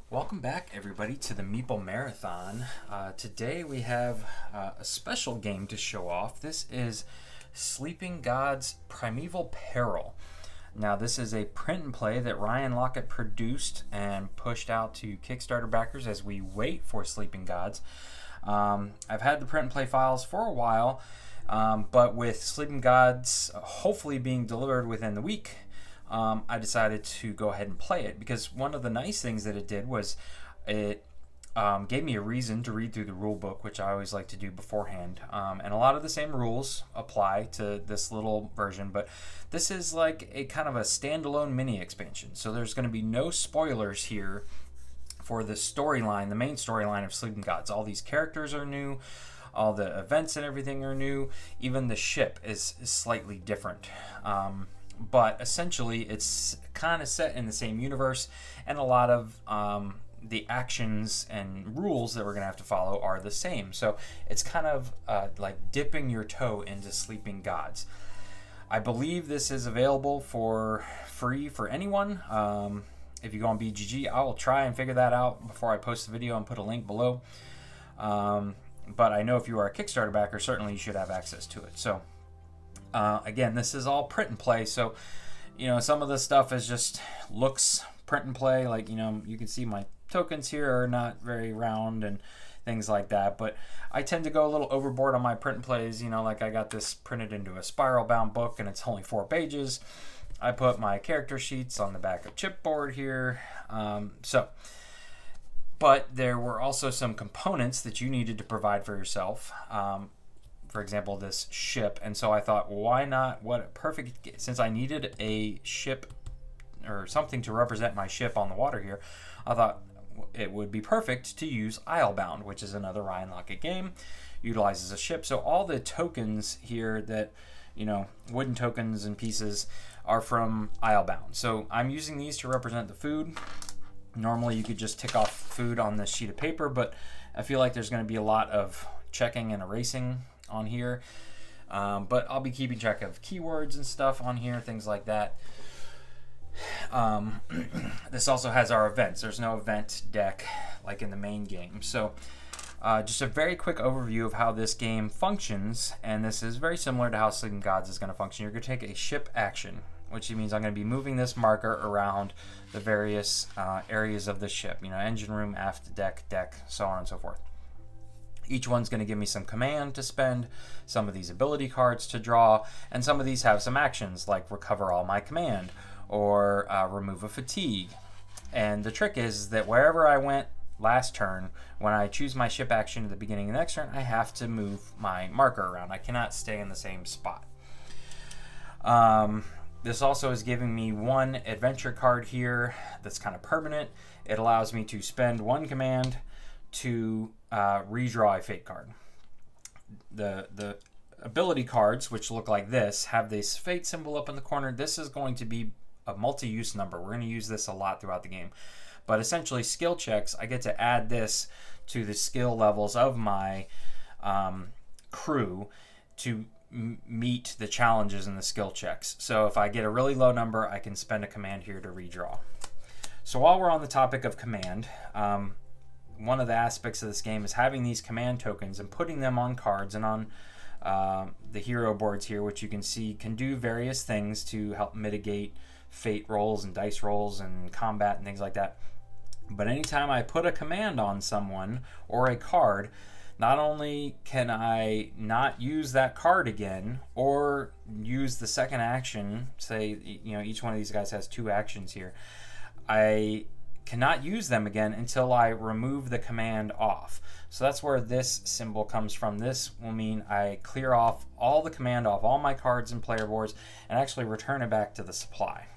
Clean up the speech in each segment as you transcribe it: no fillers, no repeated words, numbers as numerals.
Welcome back, everybody, to the Meeple Marathon. Today we have a special game to show off. This is Sleeping Gods Primeval Peril. Now, this is a print and play that Ryan Lockett produced and pushed out to Kickstarter backers as we wait for Sleeping Gods. I've had the print and play files for a while, but with Sleeping Gods hopefully being delivered within the week, I decided to go ahead and play it because one of the nice things that it did was it gave me a reason to read through the rule book, which I always like to do beforehand. And a lot of the same rules apply to this little version, but this is like a kind of a standalone mini expansion. So there's going to be no spoilers here for the storyline, the main storyline of Sleeping Gods. All these characters are new. All the events and everything are new. Even the ship is slightly different. But essentially it's kind of set in the same universe, and a lot of the actions and rules that we're going to have to follow are the same. So it's kind of like dipping your toe into Sleeping Gods. I believe this is available for free for anyone. If you go on BGG, I will try and figure that out before I post the video and put a link below. But I know if you are a Kickstarter backer, certainly you should have access to it. So again, this is all print and play, so some of the stuff is just looks print and play. Like you can see my tokens here are not very round and things like that, but I tend to go a little overboard on my print and plays. Like I got this printed into a spiral bound book and it's only 4 pages. I put my character sheets on the back of chipboard here. But there were also some components that you needed to provide for yourself. For example, this ship, and so I thought, well, why not? What perfect, since I needed a ship or something to represent my ship on the water here, I thought it would be perfect to use Islebound, which is another Ryan Lockett game, utilizes a ship. So all the tokens here that wooden tokens and pieces are from Islebound. So I'm using these to represent the food. Normally you could just tick off food on this sheet of paper, but I feel like there's going to be a lot of checking and erasing on here, but I'll be keeping track of keywords and stuff on here, things like that. This also has our events. There's no event deck like in the main game. So just a very quick overview of how this game functions, and this is very similar to how Sleeping Gods is going to function. You're going to take a ship action, which means I'm going to be moving this marker around the various areas of the ship, engine room, aft deck, so on and so forth. Each one's going to give me some command to spend, some of these ability cards to draw, and some of these have some actions like recover all my command or remove a fatigue. And the trick is that wherever I went last turn, when I choose my ship action at the beginning of the next turn, I have to move my marker around. I cannot stay in the same spot. This also is giving me one adventure card here that's kind of permanent. It allows me to spend one command to redraw a fate card. The ability cards, which look like this, have this fate symbol up in the corner. This is going to be a multi-use number. We're going to use this a lot throughout the game. But essentially, skill checks, I get to add this to the skill levels of my crew to meet the challenges in the skill checks. So if I get a really low number, I can spend a command here to redraw. So while we're on the topic of command, one of the aspects of this game is having these command tokens and putting them on cards and on the hero boards here, which you can see can do various things to help mitigate fate rolls and dice rolls and combat and things like that. But anytime I put a command on someone or a card, not only can I not use that card again or use the second action, say each one of these guys has 2 actions here, I cannot use them again until I remove the command off. So that's where this symbol comes from. This will mean I clear off all the command off all my cards and player boards and actually return it back to the supply.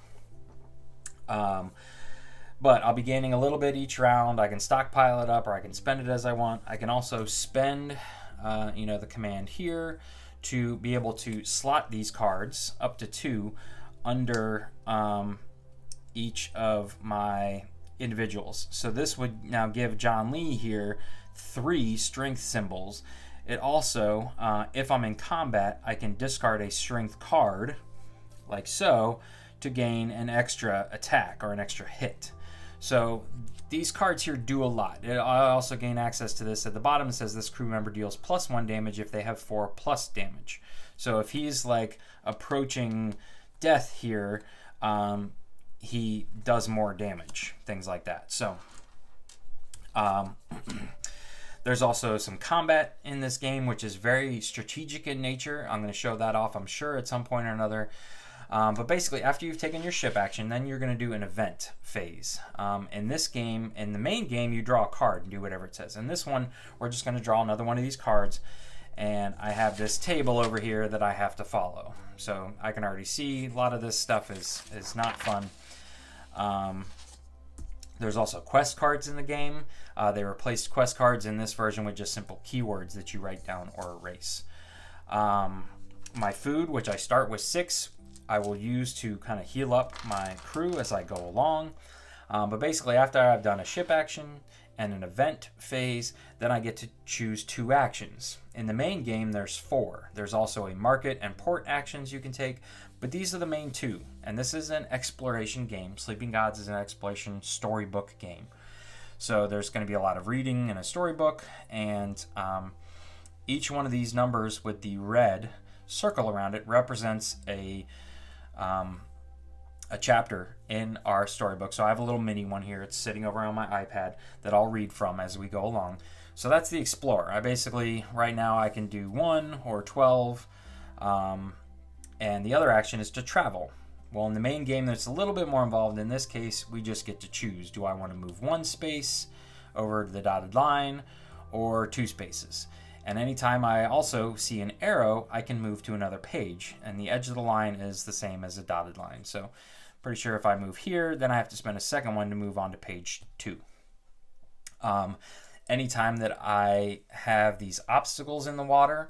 But I'll be gaining a little bit each round. I can stockpile it up or I can spend it as I want. I can also spend the command here to be able to slot these cards up to 2 under each of my individuals. So this would now give John Lee here 3 strength symbols. It also, if I'm in combat, I can discard a strength card, like so, to gain an extra attack or an extra hit. So these cards here do a lot. I also gain access to this. At the bottom it says this crew member deals +1 damage if they have 4 plus damage. So if he's like approaching death here, he does more damage, things like that. So there's also some combat in this game, which is very strategic in nature. I'm going to show that off, I'm sure, at some point or another. But basically, after you've taken your ship action, then you're going to do an event phase. In this game, in the main game, you draw a card and do whatever it says. In this one, we're just going to draw another one of these cards, and I have this table over here that I have to follow. So I can already see a lot of this stuff is not fun. There's also quest cards in the game. They replaced quest cards in this version with just simple keywords that you write down or erase. My food, which I start with 6, I will use to kind of heal up my crew as I go along. But basically, after I've done a ship action and an event phase, then I get to choose 2 actions. In the main game, there's 4. There's also a market and port actions you can take, but these are the main 2. And this is an exploration game. Sleeping Gods is an exploration storybook game. So there's going to be a lot of reading in a storybook, and each one of these numbers with the red circle around it represents a chapter in our storybook. So I have a little mini one here. It's sitting over on my iPad that I'll read from as we go along. So that's the Explorer. I basically, right now, I can do 1 or 12, and the other action is to travel. Well, in the main game, there's a little bit more involved. In this case, we just get to choose. Do I want to move 1 space over the dotted line or 2 spaces? And anytime I also see an arrow, I can move to another page. And the edge of the line is the same as a dotted line. So pretty sure if I move here, then I have to spend a second one to move on to page 2. Anytime that I have these obstacles in the water,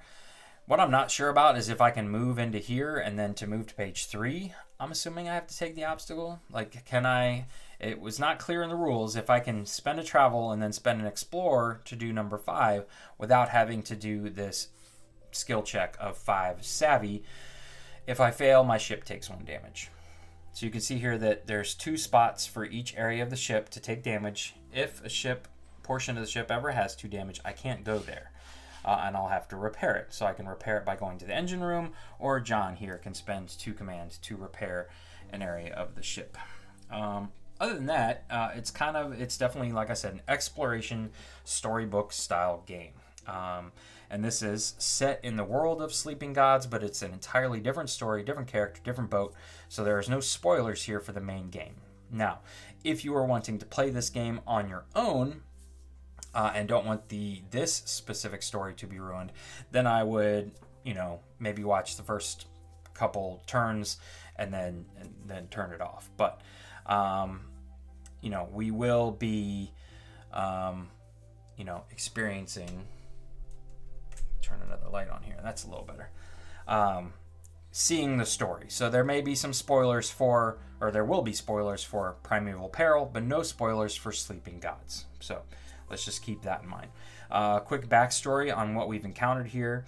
what I'm not sure about is if I can move into here and then to move to page 3, I'm assuming I have to take the obstacle. Like, can I... It was not clear in the rules if I can spend a travel and then spend an explorer to do number 5 without having to do this skill check of 5 savvy. If I fail, my ship takes 1 damage. So you can see here that there's 2 spots for each area of the ship to take damage. If a portion of the ship ever has 2 damage, I can't go there. And I'll have to repair it. So I can repair it by going to the engine room, or John here can spend 2 commands to repair an area of the ship. Other than that, it's definitely, like I said, an exploration storybook style game. And this is set in the world of Sleeping Gods, but it's an entirely different story, different character, different boat. So there is no spoilers here for the main game. Now, if you are wanting to play this game on your own, and don't want this specific story to be ruined, then I would, maybe watch the first couple turns and then turn it off. But we will be, experiencing. Turn another light on here. That's a little better. Seeing the story. So there may be some spoilers there will be spoilers for Primeval Peril, but no spoilers for Sleeping Gods. So let's just keep that in mind. Quick backstory on what we've encountered here.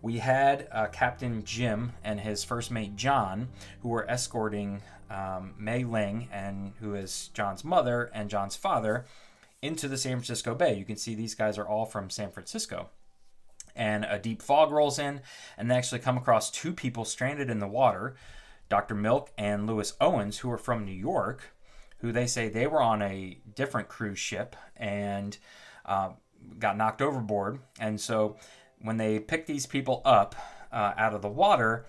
We had Captain Jim and his first mate John, who were escorting Mei Ling, and who is John's mother and John's father, into the San Francisco Bay. You can see these guys are all from San Francisco. And a deep fog rolls in, and they actually come across 2 people stranded in the water, Dr. Milk and Lewis Owens, who are from New York, who they say they were on a different cruise ship and got knocked overboard. And so when they pick these people up out of the water,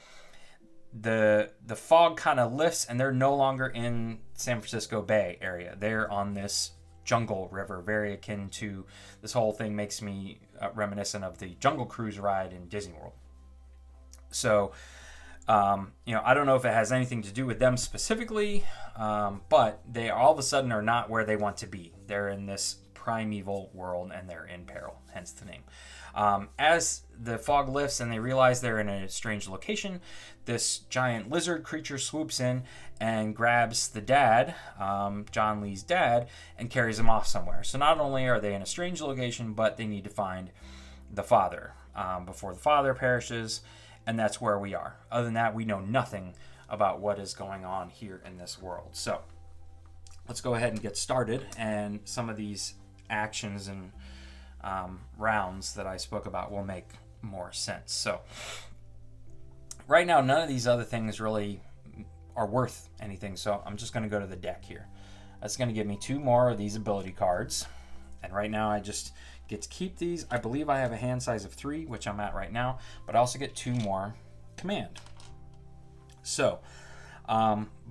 the fog kind of lifts, and they're no longer in San Francisco Bay area. They're on this jungle river, very akin to this whole thing makes me reminiscent of the Jungle Cruise ride in Disney World. So, I don't know if it has anything to do with them specifically, but they all of a sudden are not where they want to be. They're in this primeval world, and they're in peril, hence the name. As the fog lifts and they realize they're in a strange location, this giant lizard creature swoops in and grabs the dad, John Lee's dad, and carries him off somewhere. So not only are they in a strange location, but they need to find the father before the father perishes, and that's where we are. Other than that, we know nothing about what is going on here in this world. So let's go ahead and get started. And some of these actions and rounds that I spoke about will make more sense. So right now, none of these other things really are worth anything, so I'm just going to go to the deck here. That's going to give me 2 more of these ability cards, and right now I just get to keep these. I believe I have a hand size of 3, which I'm at right now, but I also get 2 more command. So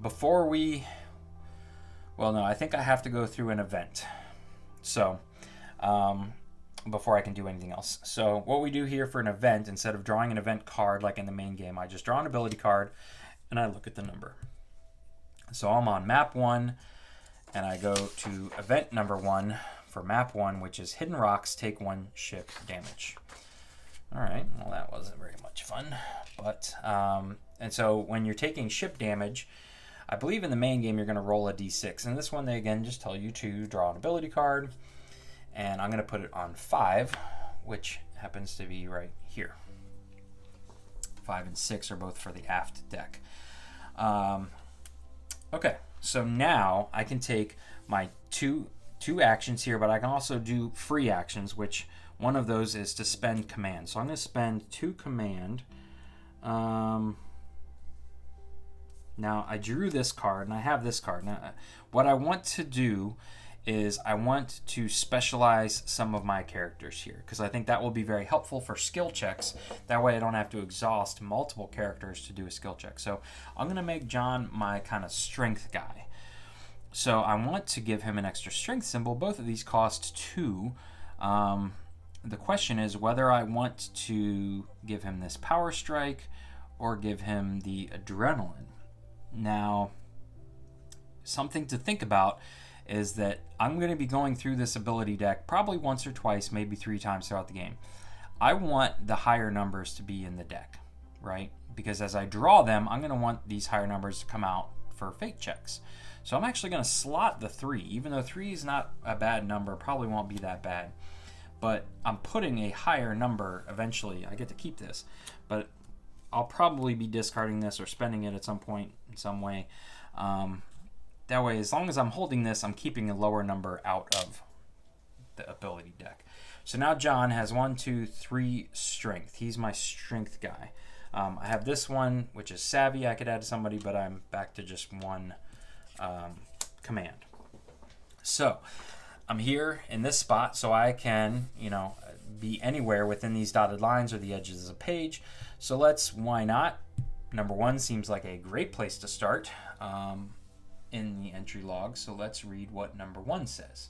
before we, well, no, I think I have to go through an event, so before I can do anything else. So what we do here for an event, instead of drawing an event card like in the main game, I just draw an ability card and I look at the number. So I'm on map 1, and I go to event number 1 for map 1, which is hidden rocks take 1 ship damage. All right, well, that wasn't very much fun, but and so when you're taking ship damage, I believe in the main game you're going to roll a d6, and this one they again just tell you to draw an ability card, and I'm going to put it on 5, which happens to be right here. 5 and 6 are both for the aft deck. Okay, so now I can take my two actions here, but I can also do free actions, which one of those is to spend command. So I'm going to spend 2 command. Now I drew this card, and I have this card. Now, what I want to do is I want to specialize some of my characters here, because I think that will be very helpful for skill checks. That way I don't have to exhaust multiple characters to do a skill check. So I'm going to make John my kind of strength guy. So I want to give him an extra strength symbol. Both of these cost 2. The question is whether I want to give him this power strike or give him the adrenaline. Now, something to think about is that I'm going to be going through this ability deck probably once or twice, maybe 3 times throughout the game. I want the higher numbers to be in the deck, right? Because as I draw them, I'm going to want these higher numbers to come out for fate checks. So I'm actually going to slot the 3, even though 3 is not a bad number, probably won't be that bad. But I'm putting a higher number eventually. I get to keep this, but I'll probably be discarding this or spending it at some point in some way. That way, as long as I'm holding this, I'm keeping a lower number out of the ability deck. So now John has 1, 2, 3 strength. He's my strength guy. I have this one, which is savvy. I could add to somebody, but I'm back to just 1 command. So I'm here in this spot, so I can, be anywhere within these dotted lines or the edges of the page. So why not? Number 1 seems like a great place to start. In the entry log, so let's read what number 1 says.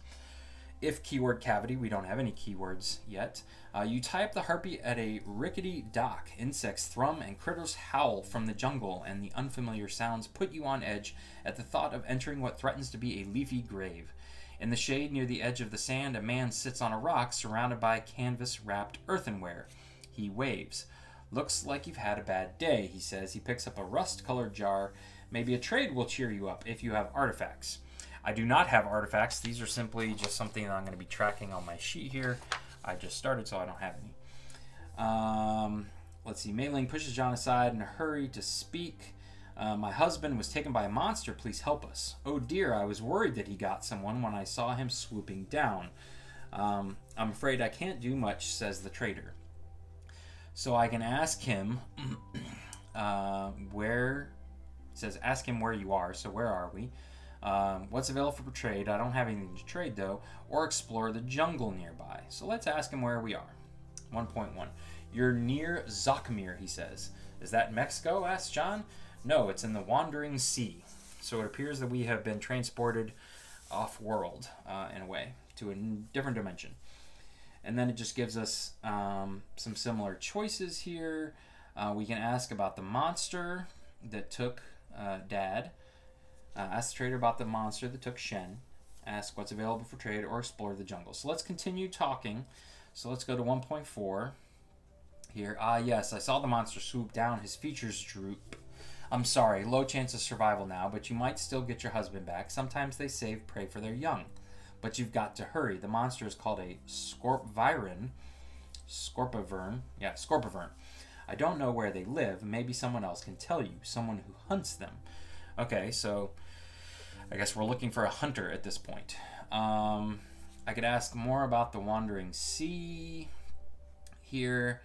If keyword cavity, we don't have any keywords yet. You tie up the harpy at a rickety dock. Insects thrum and critters howl from the jungle, and the unfamiliar sounds put you on edge at the thought of entering what threatens to be a leafy grave. In the shade near the edge of the sand, a man sits on a rock surrounded by canvas-wrapped earthenware. He waves. Looks like you've had a bad day, he says. He picks up a rust-colored jar. Maybe a trade will cheer you up if you have artifacts. I do not have artifacts. These are simply just something that I'm going to be tracking on my sheet here. I just started, so I don't have any. Let's see. Mei Ling pushes John aside in a hurry to speak. My husband was taken by a monster. Please help us. Oh dear, I was worried that he got someone when I saw him swooping down. I'm afraid I can't do much, says the trader. So I can ask him where... It says, ask him where you are. So where are we? What's available for trade? I don't have anything to trade, though. Or explore the jungle nearby. So let's ask him where we are. 1.1. You're near Zokamir, he says. Is that Mexico? Asks John. No, it's in the Wandering Sea. So it appears that we have been transported off-world, in a way, to a different dimension. And then it just gives us some similar choices here. We can ask about the monster that took Dad. Ask the trader about the monster that took Shen. Ask what's available for trade or explore the jungle. So let's continue talking. So let's go to 1.4 here. Yes, I saw the monster swoop down. His features droop. I'm sorry, low chance of survival now, but you might still get your husband back. Sometimes they save prey for their young. But you've got to hurry. The monster is called a Scorpivern. Yeah, Scorpivern. I don't know where they live. Maybe someone else can tell you. Someone who hunts them. Okay, so I guess we're looking for a hunter at this point. I could ask more about the Wandering Sea here.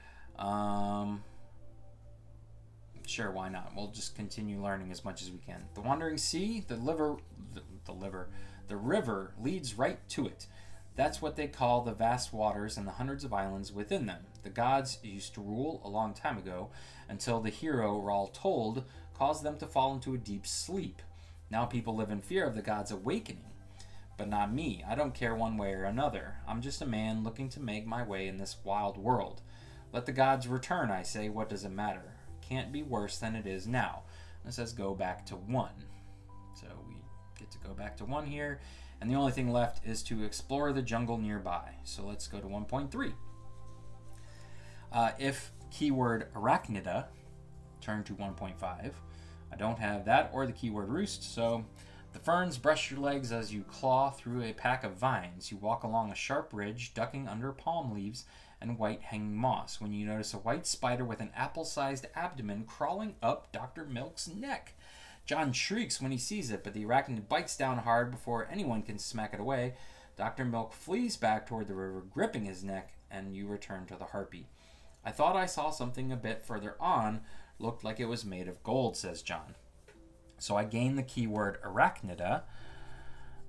Sure, why not? We'll just continue learning as much as we can. The Wandering Sea, the river leads right to it. That's what they call the vast waters and the hundreds of islands within them. The gods used to rule a long time ago, until the hero, we're all told, caused them to fall into a deep sleep. Now people live in fear of the gods awakening. But not me. I don't care one way or another. I'm just a man looking to make my way in this wild world. Let the gods return, I say. What does it matter? Can't be worse than it is now. It says go back to 1. So we get to go back to 1 here. And the only thing left is to explore the jungle nearby. So let's go to 1.3. If keyword arachnida, turn to 1.5. I don't have that or the keyword roost, so the ferns brush your legs as you claw through a pack of vines. You walk along a sharp ridge, ducking under palm leaves and white hanging moss, when you notice a white spider with an apple-sized abdomen crawling up Dr. Milk's neck. John shrieks when he sees it, but the arachnid bites down hard before anyone can smack it away. Dr. Milk flees back toward the river, gripping his neck, and you return to the harpy. I thought I saw something a bit further on. Looked like it was made of gold, says John. So I gain the keyword arachnida.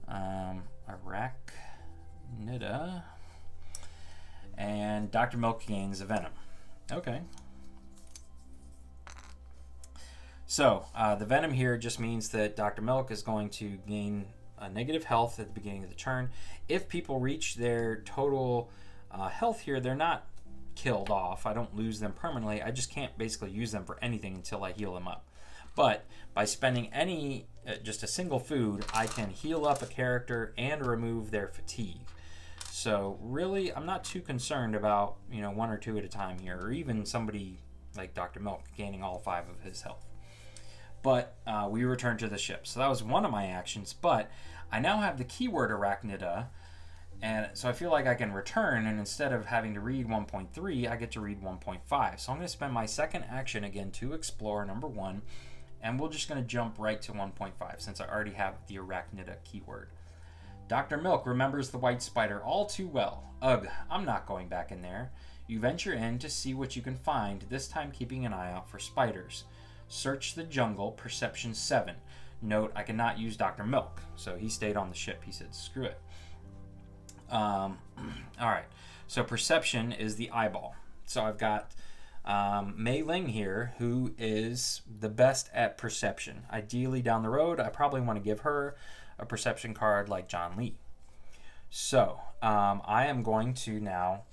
Arachnida. And Dr. Milk gains a venom. Okay. So, the venom here just means that Dr. Milk is going to gain a negative health at the beginning of the turn. If people reach their total health here, they're not killed off. I don't lose them permanently. I just can't basically use them for anything until I heal them up. But by spending just a single food, I can heal up a character and remove their fatigue. So really, I'm not too concerned about 1 or 2 at a time here, or even somebody like Dr. Milk gaining all 5 of his health. But we return to the ship. So that was one of my actions, but I now have the keyword arachnida, and so I feel like I can return, and instead of having to read 1.3, I get to read 1.5. So I'm going to spend my second action again to explore number 1, and we're just going to jump right to 1.5 since I already have the arachnida keyword. Dr. Milk remembers the white spider all too well. Ugh, I'm not going back in there. You venture in to see what you can find, this time keeping an eye out for spiders. Search the jungle, perception 7. Note, I cannot use Dr. Milk, so he stayed on the ship. He said, screw it. Alright, so perception is the eyeball. So I've got Mei Ling here, who is the best at perception. Ideally, down the road, I probably want to give her a perception card like John Lee. So, I am going to now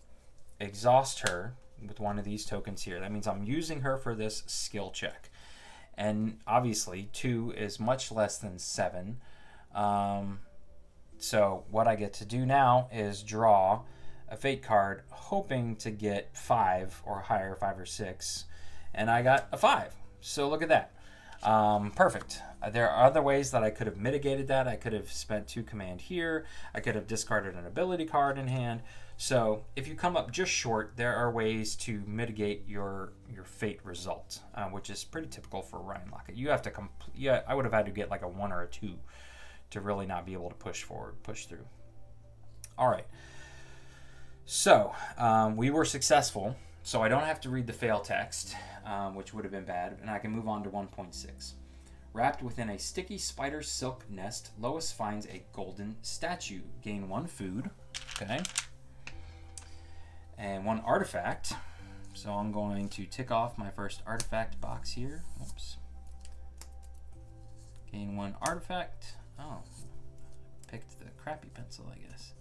exhaust her with one of these tokens here. That means I'm using her for this skill check. And obviously, 2 is much less than 7. So what I get to do now is draw a fate card, hoping to get 5 or higher, 5 or 6. And I got a 5. So look at that. Perfect. There are other ways that I could have mitigated that. I could have spent 2 command here. I could have discarded an ability card in hand. So if you come up just short, there are ways to mitigate your fate result, which is pretty typical for Ryan Lockett. You have to I would have had to get like a 1 or a 2 to really not be able to push through. All right. So we were successful. So I don't have to read the fail text, which would have been bad, and I can move on to 1.6. Wrapped within a sticky spider silk nest, Lois finds a golden statue. Gain 1 food. Okay. And 1 artifact. So I'm going to tick off my first artifact box here. Oops. Gain 1 artifact. Oh, picked the crappy pencil, I guess.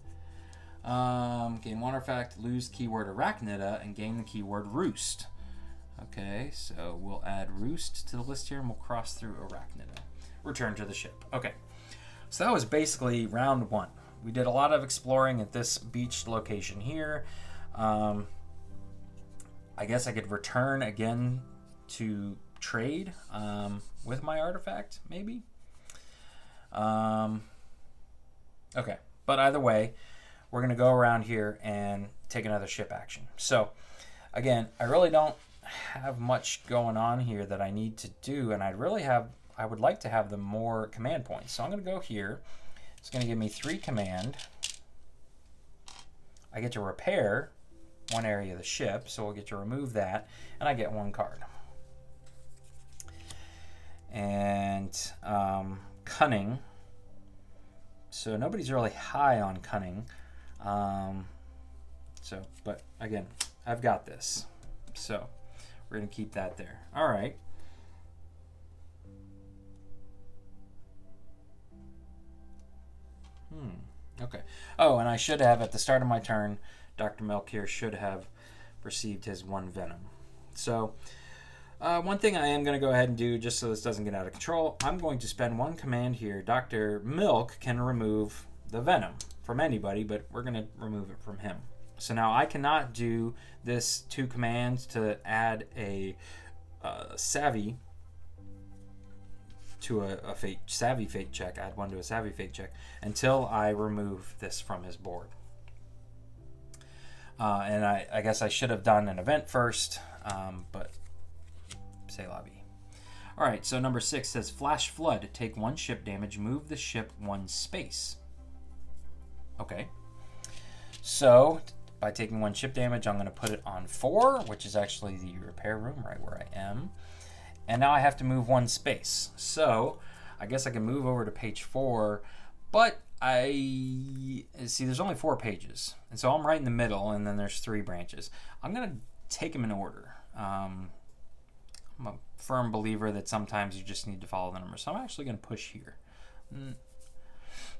Gain 1 artifact, lose keyword arachnida, and gain the keyword roost. Okay, so we'll add roost to the list here, and we'll cross through arachnida. Return to the ship. Okay, so that was basically round 1. We did a lot of exploring at this beach location here. I guess I could return again to trade with my artifact, maybe. Okay, but either way, we're going to go around here and take another ship action. So, again, I really don't have much going on here that I need to do, and I really have I would like to have the more command points. So I'm going to go here. It's going to give me 3 command. I get to repair one area of the ship, so we'll get to remove that, and I get 1 card. And cunning. So nobody's really high on cunning. But again, I've got this. So we're going to keep that there. All right. Okay. Oh, and I should have, at the start of my turn, Dr. Milk here should have received his 1 venom. So one thing I am going to go ahead and do, just so this doesn't get out of control, I'm going to spend 1 command here. Dr. Milk can remove the venom from anybody, but we're going to remove it from him. So now I cannot do this 2 commands to add a savvy to a savvy fate check, add 1 to a savvy fate check, until I remove this from his board. And I guess I should have done an event first, but c'est la vie. All right, so number 6 says Flash Flood. Take 1 ship damage, move the ship 1 space. Okay. So by taking 1 ship damage, I'm going to put it on 4, which is actually the repair room right where I am. And now I have to move 1 space. So I guess I can move over to page 4, but I see there's only 4 pages. And so I'm right in the middle, and then there's 3 branches. I'm going to take them in order. I'm a firm believer that sometimes you just need to follow the numbers. So I'm actually going to push here.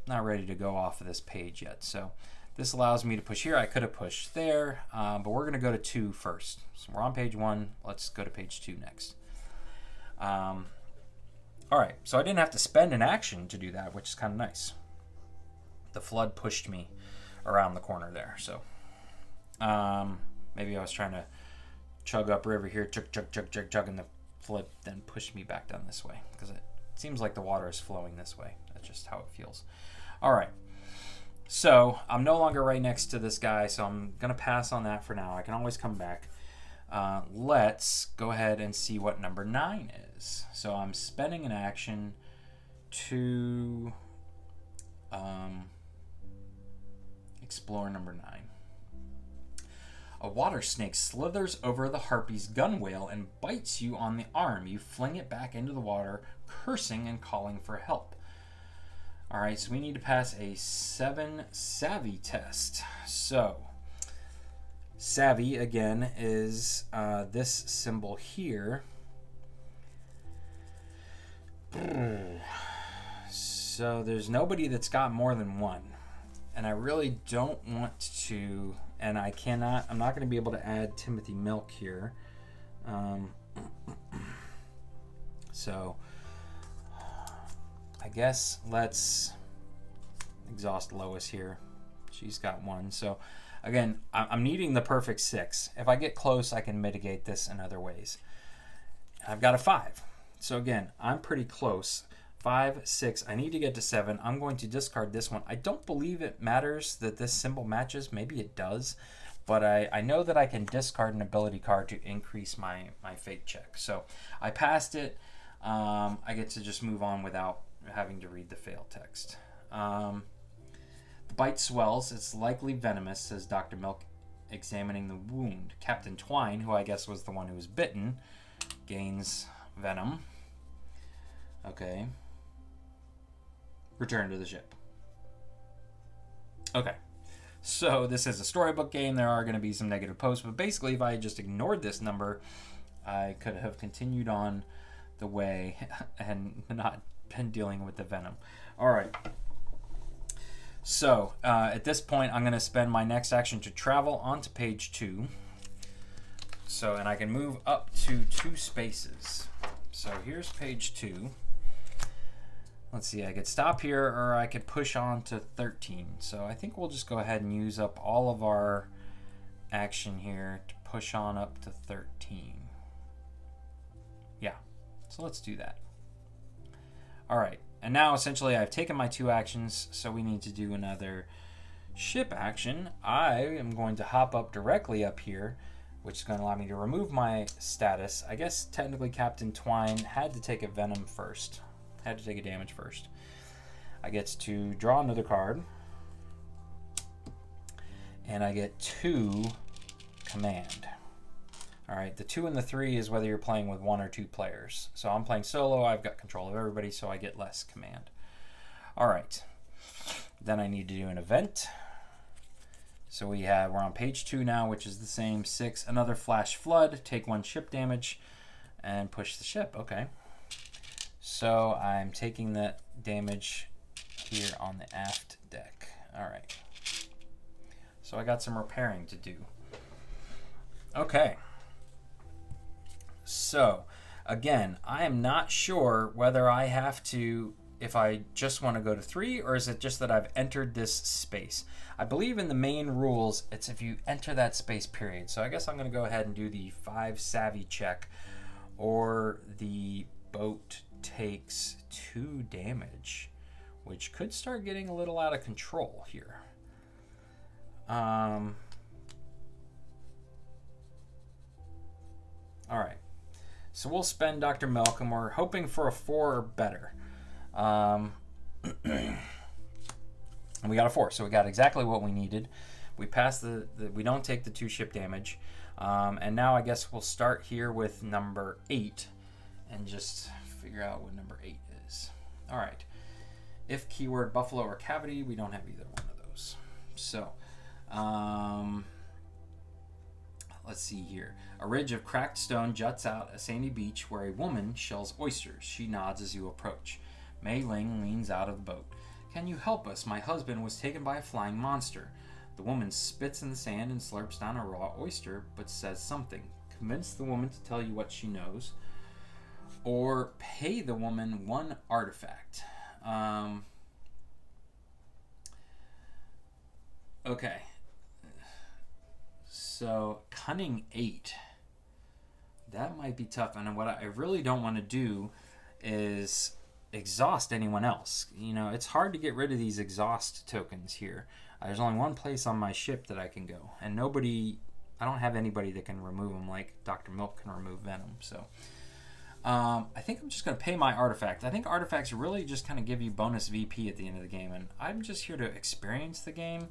Not ready to go off of this page yet. So this allows me to push here. I could have pushed there, but we're going to go to 2 first. So we're on page 1. Let's go to page 2 next. All right, so I didn't have to spend an action to do that, which is kind of nice. The flood pushed me around the corner there, so maybe I was trying to chug upriver here, chug, and the flood then pushed me back down this way, because it seems like the water is flowing this way. That's just how it feels. All right, so I'm no longer right next to this guy, so I'm going to pass on that for now. I can always come back. Let's go ahead and see what number 9 is. So I'm spending an action to explore number 9. A water snake slithers over the harpy's gunwale and bites you on the arm. You fling it back into the water, cursing and calling for help. All right, so we need to pass a 7 savvy test. So savvy, again, is this symbol here. So there's nobody that's got more than 1. And I really don't want to, and I'm not going to be able to add Timothy Milk here. So I guess let's exhaust Lois here. She's got 1. So again, I'm needing the perfect 6. If I get close, I can mitigate this in other ways. I've got a 5. So again, I'm pretty close. 5, 6. I need to get to 7. I'm going to discard this one. I don't believe it matters that this symbol matches. Maybe it does. But I know that I can discard an ability card to increase my fate check. So I passed it. I get to just move on without having to read the fail text. The bite swells. It's likely venomous, says Dr. Milk, examining the wound. Captain Twine, who I guess was the one who was bitten, gains venom. Okay. Return to the ship. Okay. So this is a storybook game. There are going to be some negative posts, but basically if I had just ignored this number, I could have continued on the way and not been dealing with the venom. All right. So at this point, I'm going to spend my next action to travel onto page 2. So, and I can move up to 2 spaces. So here's page 2. Let's see, I could stop here or I could push on to 13. So I think we'll just go ahead and use up all of our action here to push on up to 13. Yeah, so let's do that. All right, and now essentially I've taken my 2 actions, so we need to do another ship action. I am going to hop up directly up here, which is going to allow me to remove my status. I guess technically Captain Twine had to take a venom first. Had to take a damage first. I get to draw another card. And I get 2 command. All right, the 2 and the 3 is whether you're playing with 1 or 2 players. So I'm playing solo, I've got control of everybody, so I get less command. All right, then I need to do an event. So we're on page 2 now, which is the same, 6, another flash flood, take 1 ship damage, and push the ship, okay. So I'm taking that damage here on the aft deck, all right. So I got some repairing to do. Okay. So, again, I am not sure whether I have to, if I just want to go to 3, or is it just that I've entered this space. I believe in the main rules, it's if you enter that space, period. So I guess I'm going to go ahead and do the 5 savvy check, or the boat takes 2 damage, which could start getting a little out of control here. All right. So we'll spend Dr. Malcolm. We're hoping for a 4 or better. And we got a 4, so we got exactly what we needed. We passed we don't take the 2 ship damage. And now I guess we'll start here with number 8 and just figure out what number 8 is. All right. If keyword buffalo or cavity, we don't have either one of those. So, let's see here. A ridge of cracked stone juts out a sandy beach where a woman shells oysters. She nods as you approach. Mei Ling leans out of the boat. Can you help us? My husband was taken by a flying monster. The woman spits in the sand and slurps down a raw oyster, but says something. Convince the woman to tell you what she knows, or pay the woman 1 artifact. Okay. So, cunning 8. That might be tough. And what I really don't want to do is exhaust anyone else. You know, it's hard to get rid of these exhaust tokens here. There's only one place on my ship that I can go. And I don't have anybody that can remove them like Dr. Milk can remove Venom. So, I think I'm just going to pay my artifact. I think artifacts really just kind of give you bonus VP at the end of the game. And I'm just here to experience the game.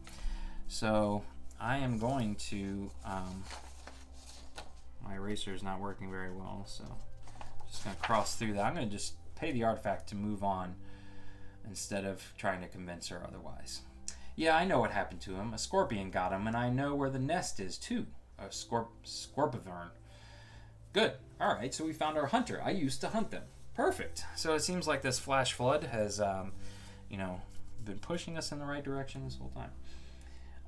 So I am going to, my eraser is not working very well, so just going to cross through that. I'm going to just pay the artifact to move on instead of trying to convince her otherwise. Yeah, I know what happened to him. A scorpion got him, and I know where the nest is too. A scorpivern. Good. All right, so we found our hunter. I used to hunt them. Perfect. So it seems like this flash flood has, been pushing us in the right direction this whole time.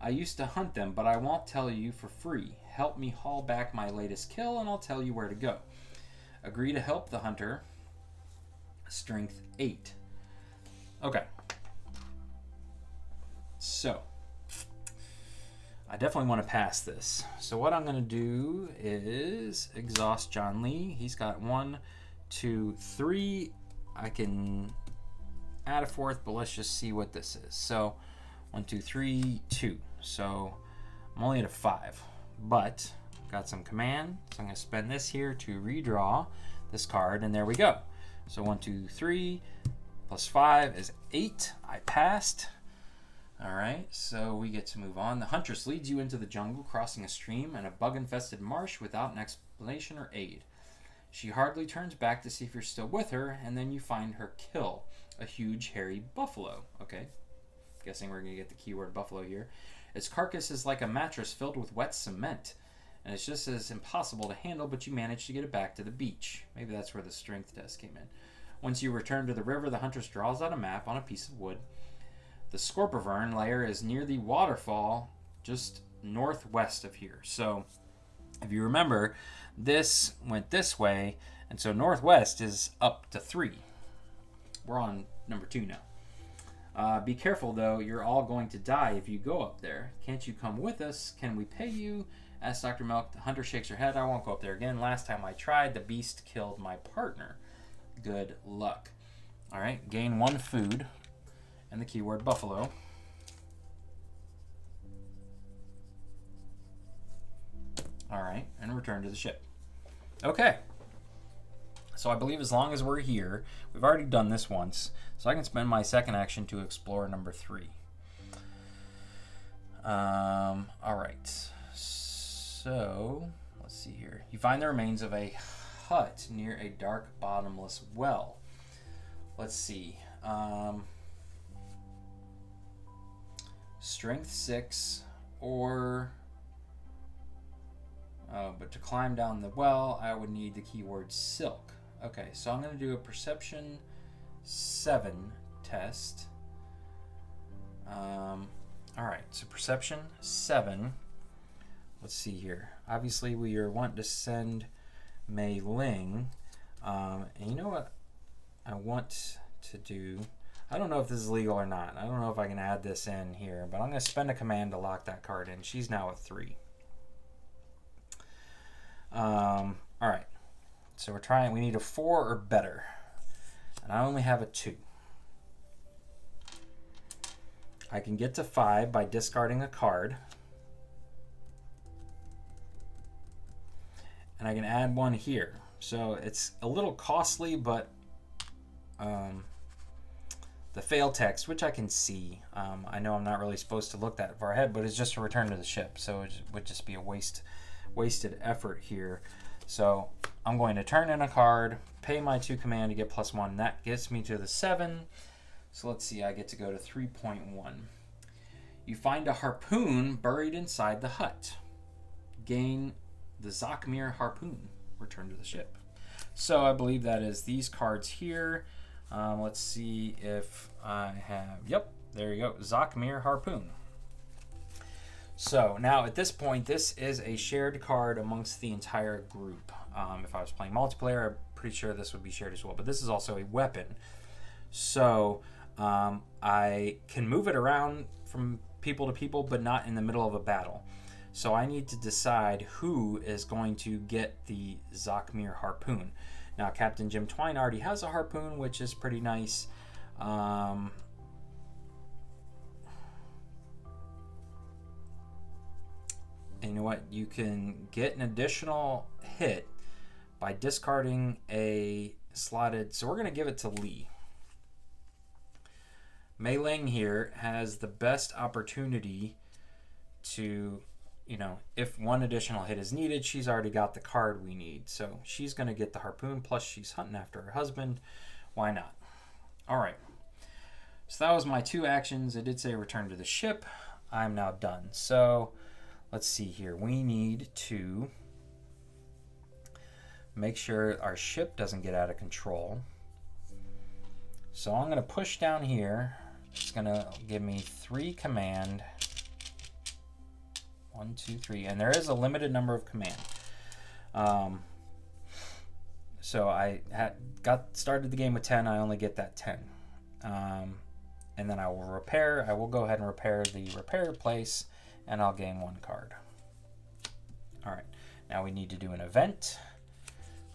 I used to hunt them, but I won't tell you for free. Help me haul back my latest kill, and I'll tell you where to go. Agree to help the hunter. Strength 8. Okay. So, I definitely want to pass this. So what I'm going to do is exhaust John Lee. He's got 1, 2, 3. I can add a 4th, but let's just see what this is. So 1, 2, 3, 2. So I'm only at a 5, but got some command. So I'm going to spend this here to redraw this card, and there we go. So 1, 2, 3 plus 5 is 8. I passed. All right, so we get to move on. The huntress leads you into the jungle, crossing a stream and a bug-infested marsh without an explanation or aid. She hardly turns back to see if you're still with her, and then you find her kill, a huge hairy buffalo. Okay, guessing we're going to get the keyword buffalo here. Its carcass is like a mattress filled with wet cement, and it's just as impossible to handle, but you manage to get it back to the beach. Maybe that's where the strength test came in. Once you return to the river, the huntress draws out a map on a piece of wood. The scorpivern lair is near the waterfall just northwest of here. So if you remember, this went this way, and so northwest is up to 3. We're on number 2 now. Be careful, though. You're all going to die if you go up there. Can't you come with us? Can we pay you? Asks Dr. Milk. The hunter shakes her head. I won't go up there again. Last time I tried, the beast killed my partner. Good luck. All right, gain 1 food. And the keyword buffalo. All right, and return to the ship. Okay. So I believe as long as we're here, we've already done this once, so I can spend my second action to explore number 3. All right. So let's see here. You find the remains of a hut near a dark, bottomless well. Let's see. Strength 6 or... but to climb down the well, I would need the keyword silk. Okay, so I'm going to do a perception 7 test. All right, so perception 7. Let's see here. Obviously, we are wanting to send Mei Ling. And you know what I want to do? I don't know if this is legal or not. I don't know if I can add this in here, but I'm going to spend a command to lock that card in. She's now at 3. All right. So we're trying, we need a 4 or better. And I only have a 2. I can get to 5 by discarding a card. And I can add 1 here. So it's a little costly, but the fail text, which I can see, I know I'm not really supposed to look that far ahead, but it's just a return to the ship. So it would just be a wasted effort here. So I'm going to turn in a card, pay my 2 command to get +1. That gets me to the 7. So let's see, I get to go to 3.1. You find a harpoon buried inside the hut. Gain the Zakmir harpoon. Return to the ship. So I believe that is these cards here. Let's see if I have... Yep, there you go. Zakmir harpoon. So now at this point, this is a shared card amongst the entire group. If I was playing multiplayer, I'm pretty sure this would be shared as well. But this is also a weapon. So I can move it around from people to people, but not in the middle of a battle. So I need to decide who is going to get the Zakmir harpoon. Now, Captain Jim Twine already has a harpoon, which is pretty nice. And you know what? You can get an additional hit by discarding a slotted... So we're going to give it to Lee. Mei Ling here has the best opportunity to... You know, if 1 additional hit is needed, she's already got the card we need. So she's going to get the harpoon, plus she's hunting after her husband. Why not? All right. So that was my 2 actions. It did say return to the ship. I'm now done. So let's see here. We need to make sure our ship doesn't get out of control. So I'm going to push down here. It's going to give me 3 command. 1, 2, 3, and there is a limited number of command. So I got started the game with 10. I only get that 10, and then I will repair. I will go ahead and repair the repair place, and I'll gain 1 card. All right, now we need to do an event.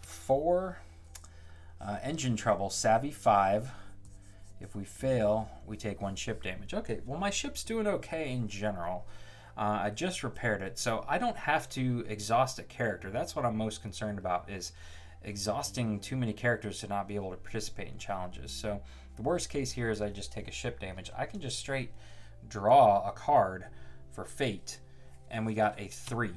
4 engine trouble, savvy 5. If we fail, we take 1 ship damage. Okay, well my ship's doing okay in general. I just repaired it, so I don't have to exhaust a character. That's what I'm most concerned about, is exhausting too many characters to not be able to participate in challenges. So the worst case here is I just take a ship damage. I can just straight draw a card for fate, and we got a 3.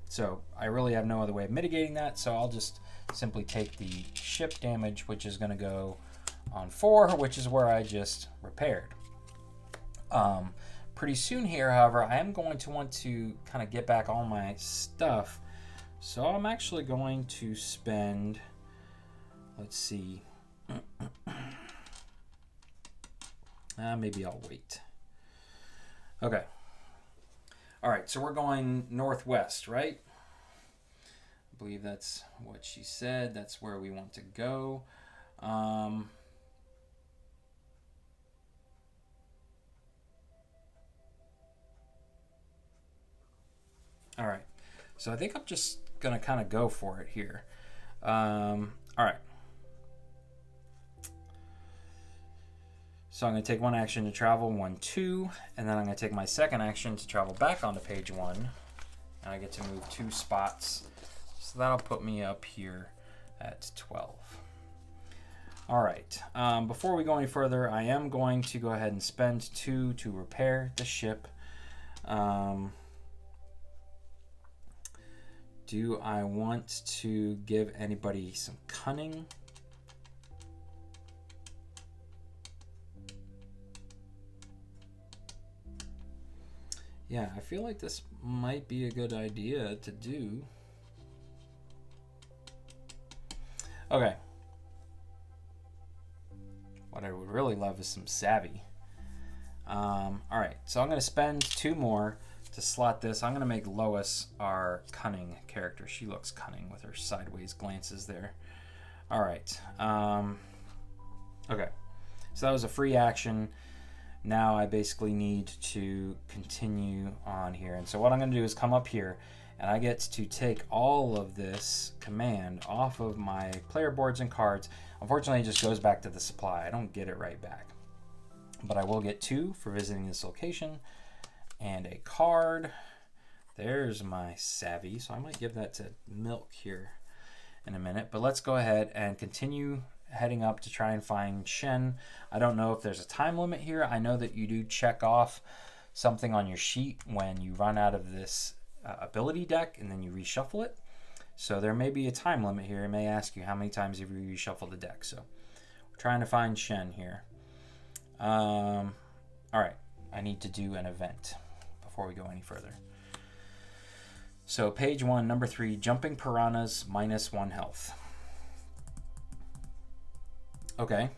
So I really have no other way of mitigating that, so I'll just simply take the ship damage, which is going to go on 4, which is where I just repaired. Pretty soon here, however, I am going to want to kind of get back all my stuff. So I'm actually going to spend, let's see, maybe I'll wait. Okay. All right, so we're going northwest, right? I believe that's what she said. That's where we want to go. All right, so I think I'm just going to kind of go for it here. All right. So I'm going to take 1 action to travel, 1, 2, and then I'm going to take my second action to travel back onto page 1, and I get to move 2 spots. So that'll put me up here at 12. All right, before we go any further, I am going to go ahead and spend 2 to repair the ship. Do I want to give anybody some cunning? Yeah, I feel like this might be a good idea to do. Okay. What I would really love is some savvy. All right, so I'm going to spend 2 more to slot this. I'm going to make Lois our cunning character. She looks cunning with her sideways glances there. All right. Okay, so that was a free action. Now I basically need to continue on here. And so what I'm going to do is come up here, and I get to take all of this command off of my player boards and cards. Unfortunately, it just goes back to the supply. I don't get it right back. But I will get 2 for visiting this location and a card. There's my savvy. So I might give that to Milk here in a minute. But let's go ahead and continue heading up to try and find Shen. I don't know if there's a time limit here. I know that you do check off something on your sheet when you run out of this ability deck and then you reshuffle it. So there may be a time limit here. It may ask you how many times have you reshuffled the deck. So we're trying to find Shen here. All right, I need to do an event before we go any further. So page 1, number 3, jumping piranhas, -1 health. Okay,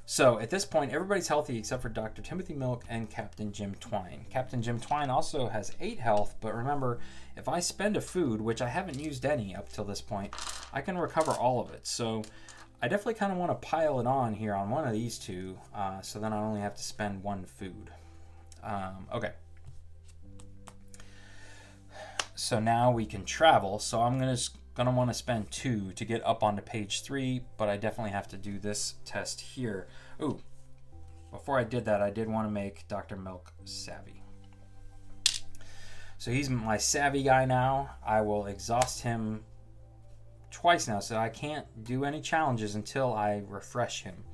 so at this point, everybody's healthy except for Dr. Timothy Milk and Captain Jim Twine. Captain Jim Twine also has 8 health, but remember, if I spend a food, which I haven't used any up till this point, I can recover all of it. So I definitely kind of want to pile it on here on one of these 2, so then I only have to spend 1 food. Okay. So now we can travel. So I'm gonna want to spend 2 to get up onto page 3, but I definitely have to do this test here. Ooh, before I did that, I did want to make Dr. Milk savvy. So he's my savvy guy now. I will exhaust him twice now, so I can't do any challenges until I refresh him.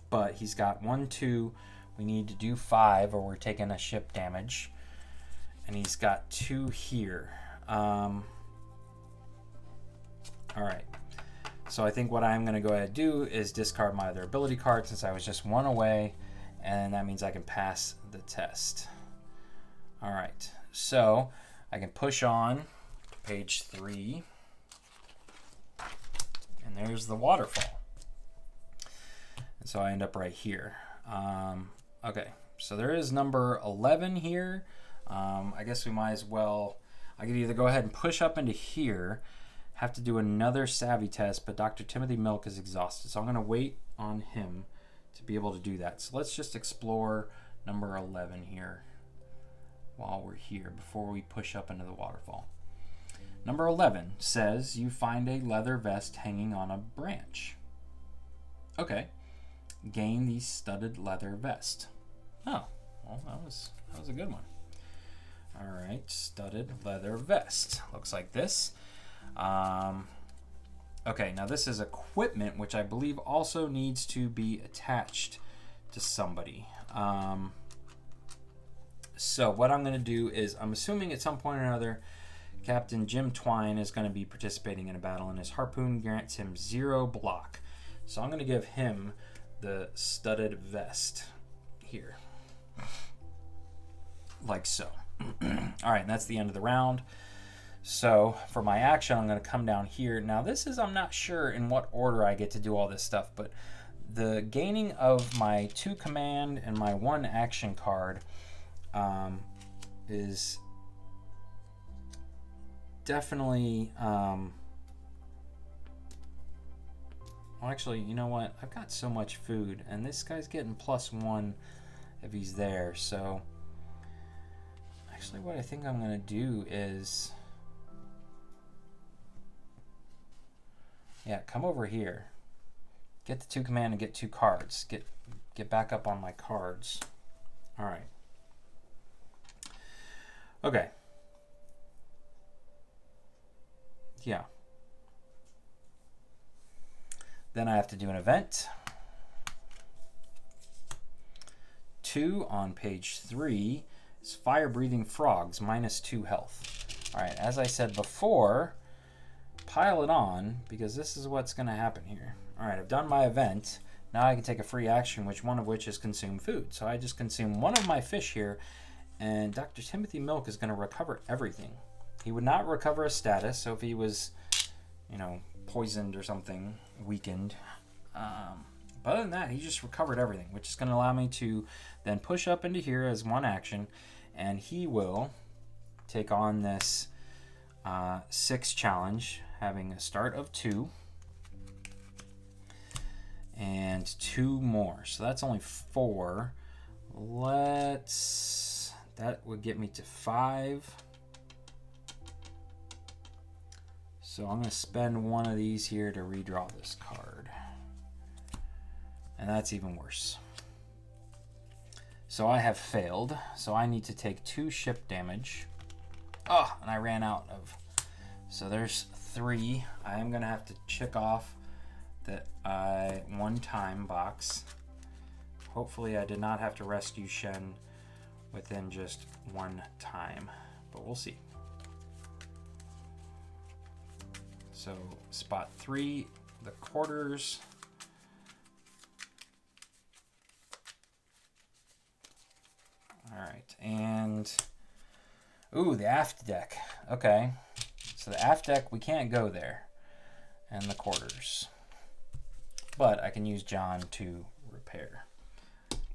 But he's got 1, 2. We need to do 5 or we're taking a ship damage. And he's got 2 here. All right. So I think what I'm going to go ahead and do is discard my other ability card since I was just 1 away. And that means I can pass the test. All right. So I can push on to page 3. And there's the waterfall. And so I end up right here. Okay, so there is number 11 here. I guess we might as well, I could either go ahead and push up into here, have to do another savvy test, but Dr. Timothy Milk is exhausted. So I'm going to wait on him to be able to do that. So let's just explore number 11 here while we're here before we push up into the waterfall. Number 11 says you find a leather vest hanging on a branch. Okay. Gain the studded leather vest. Oh, well, that was a good one. All right, studded leather vest. Looks like this. Okay, now this is equipment, which I believe also needs to be attached to somebody. So what I'm going to do is, I'm assuming at some point or another, Captain Jim Twine is going to be participating in a battle, and his harpoon grants him 0 block. So I'm going to give him the studded vest here, like so. All right, and that's the end of the round. So for my action, I'm going to come down here. Now this is, I'm not sure in what order I get to do all this stuff, but the gaining of my 2 command and my 1 action card is definitely, well, actually, you know what? I've got so much food, and this guy's getting +1 if he's there. So actually, what I think I'm going to do is, yeah, come over here. Get the 2 command and get 2 cards. Get back up on my cards. All right. Okay. Yeah. Then I have to do an event. 2 on page 3 is fire-breathing frogs, -2 health. All right, as I said before, pile it on because this is what's going to happen here. All right, I've done my event. Now I can take a free action, one of which is consume food. So I just consume one of my fish here, and Dr. Timothy Milk is going to recover everything. He would not recover a status, so if he was, poisoned or something, weakened. But other than that, he just recovered everything, which is going to allow me to then push up into here as one action, and he will take on this 6 challenge, having a start of 2 and 2 more. So that's only 4. That would get me to 5. So I'm going to spend one of these here to redraw this card. And that's even worse. So I have failed. So I need to take 2 ship damage. Oh, and I ran out of... So there's 3. I am going to have to check off the 1-time box. Hopefully I did not have to rescue Shen within just 1 time. But we'll see. So spot 3, the quarters. All right, and ooh, the aft deck. Okay, so the aft deck, we can't go there, and the quarters. But I can use John to repair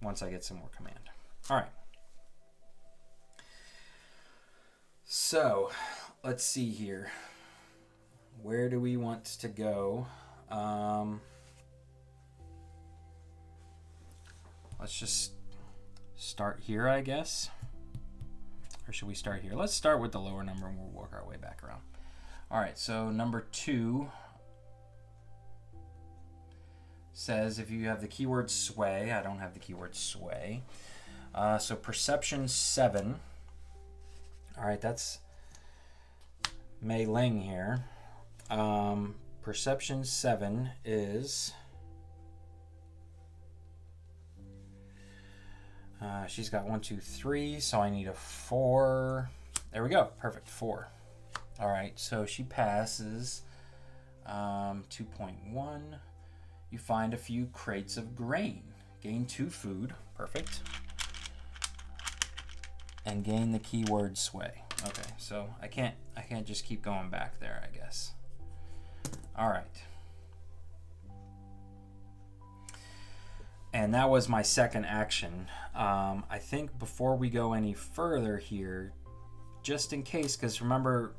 once I get some more command. All right. So let's see here. Where do we want to go? Let's just start here, I guess. Or should we start here? Let's start with the lower number and we'll work our way back around. All right, so number 2 says if you have the keyword sway. I don't have the keyword sway. So perception 7. All right, that's Mei Ling here. Perception 7 is she's got 1, 2, 3, so I need a 4. There we go, perfect, 4. All right, so she passes. 2.1. You find a few crates of grain. Gain 2 food, perfect. And gain the keyword sway. Okay, so I can't just keep going back there, I guess. All right. And that was my second action. I think before we go any further here, just in case, because remember,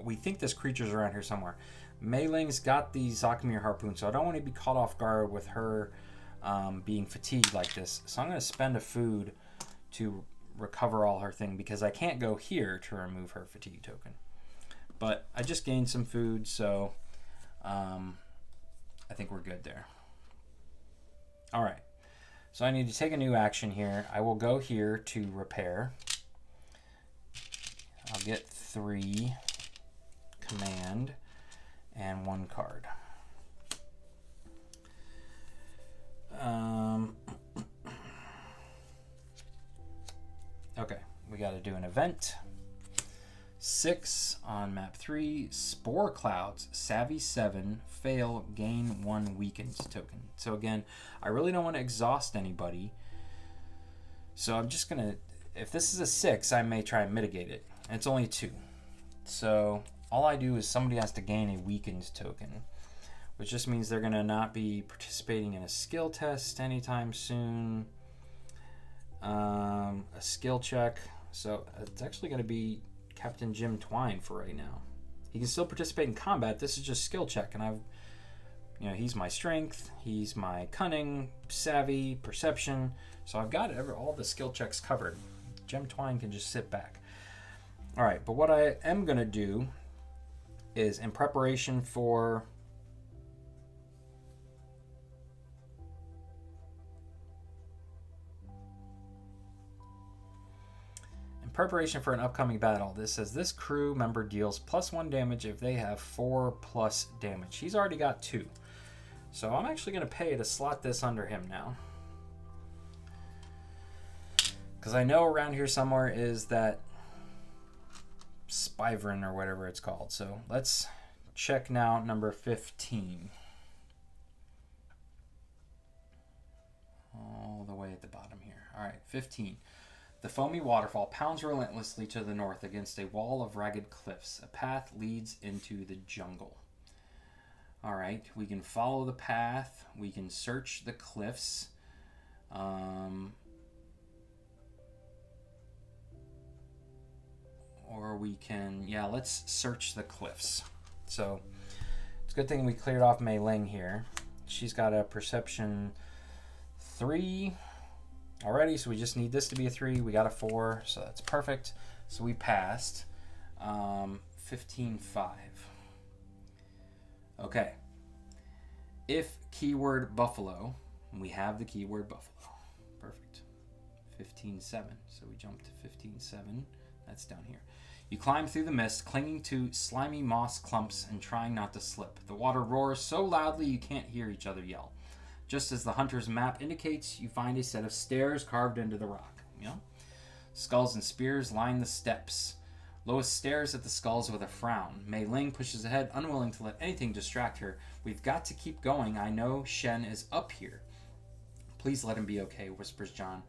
we think this creature's around here somewhere. Mei Ling's got the Zakhamir harpoon, so I don't want to be caught off guard with her being fatigued like this. So I'm going to spend a food to recover all her thing, because I can't go here to remove her fatigue token. But I just gained some food, so I think we're good there. All right. So I need to take a new action here. I will go here to repair. I'll get 3 command and 1 card. Okay, we got to do an event. 6 on map 3, Spore Clouds, Savvy 7, fail, gain 1 weakened token. So again, I really don't want to exhaust anybody. So I'm just going to, if this is a 6, I may try and mitigate it. And it's only 2. So all I do is somebody has to gain a weakened token, which just means they're going to not be participating in a skill test anytime soon. A skill check. So it's actually going to be Captain Jim Twine for right now. He can still participate in combat. This is just skill check, and he's my strength, he's my cunning, savvy, perception. So I've got all the skill checks covered. Jim Twine can just sit back. All right, but what I am going to do is, in preparation for preparation for an upcoming battle. This says this crew member deals +1 damage if they have 4+ damage. He's already got 2. So I'm actually going to pay to slot this under him now. Because I know around here somewhere is that Spivern or whatever it's called. So let's check now number 15. All the way at the bottom here. All right, 15. The foamy waterfall pounds relentlessly to the north against a wall of ragged cliffs. A path leads into the jungle. All right, we can follow the path. We can search the cliffs. Or we can, let's search the cliffs. So it's a good thing we cleared off Mei Ling here. She's got a perception 3 already, so we just need this to be a 3. We got a 4, so that's perfect. So we passed. 15-5. Okay. If keyword buffalo, we have the keyword buffalo. Perfect. 15-7. So we jump to 15-7. That's down here. You climb through the mist, clinging to slimy moss clumps and trying not to slip. The water roars so loudly you can't hear each other yell. Just as the hunter's map indicates, you find a set of stairs carved into the rock. Skulls and spears line the steps. Lois stares at the skulls with a frown. Mei Ling pushes ahead, unwilling to let anything distract her. We've got to keep going. I know Shen is up here. Please let him be okay, whispers John.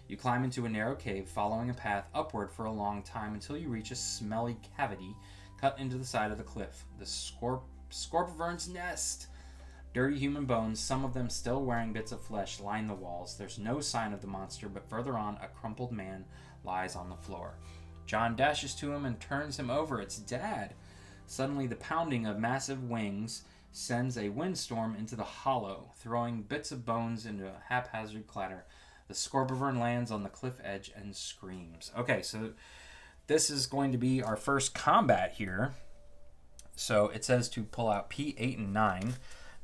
You climb into a narrow cave, following a path upward for a long time until you reach a smelly cavity cut into the side of the cliff. The Scorpivern's nest! Dirty human bones, some of them still wearing bits of flesh, line the walls. There's no sign of the monster, but further on, a crumpled man lies on the floor. John dashes to him and turns him over. It's Dad! Suddenly, the pounding of massive wings sends a windstorm into the hollow, throwing bits of bones into a haphazard clatter. The Scorpivern lands on the cliff edge and screams. Okay, so this is going to be our first combat here. So it says to pull out P8 and 9.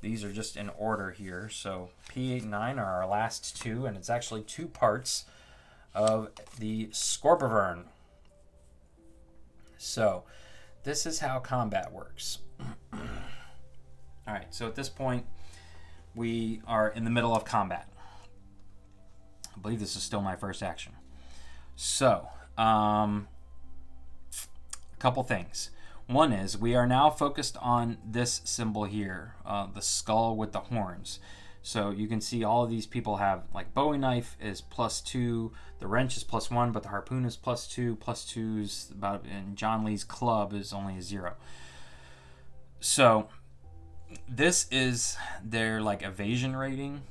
These are just in order here. So P8 and 9 are our last 2, and it's actually 2 parts of the Scorpivern. So this is how combat works. All right, so at this point, we are in the middle of combat. I believe this is still my first action. So, a couple things. One is we are now focused on this symbol here, the skull with the horns. So you can see all of these people have, like, Bowie knife is +2, the wrench is +1, but the harpoon is +2, +2's about, and John Lee's club is only a 0. So this is their, like, evasion rating.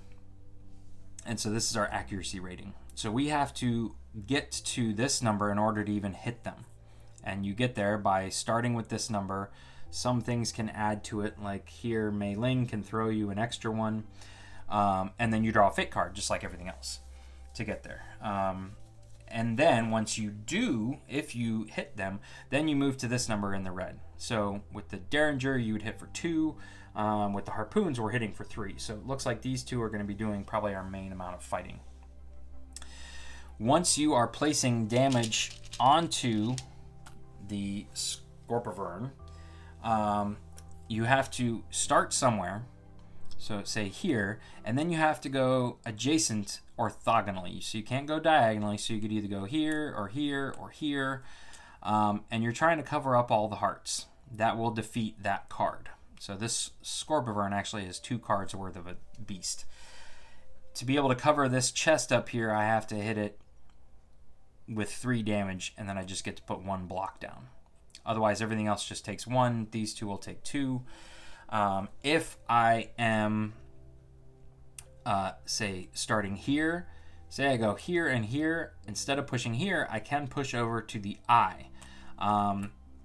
And so this is our accuracy rating. So we have to get to this number in order to even hit them. And you get there by starting with this number. Some things can add to it, like here Mei Ling can throw you an extra one. And then you draw a fate card, just like everything else, to get there. And then once you do, if you hit them, then you move to this number in the red. So with the Derringer, you would hit for 2. With the harpoons, we're hitting for 3. So it looks like these 2 are going to be doing probably our main amount of fighting. Once you are placing damage onto the Scorpivern, you have to start somewhere. So say here, and then you have to go adjacent orthogonally. So you can't go diagonally, so you could either go here or here or here. And you're trying to cover up all the hearts. That will defeat that card. So this Scorpivern actually has 2 cards worth of a beast. To be able to cover this chest up here, I have to hit it with 3 damage, and then I just get to put 1 block down. Otherwise, everything else just takes 1. These 2 will take 2. If I am, say, starting here, say I go here and here, instead of pushing here, I can push over to the eye.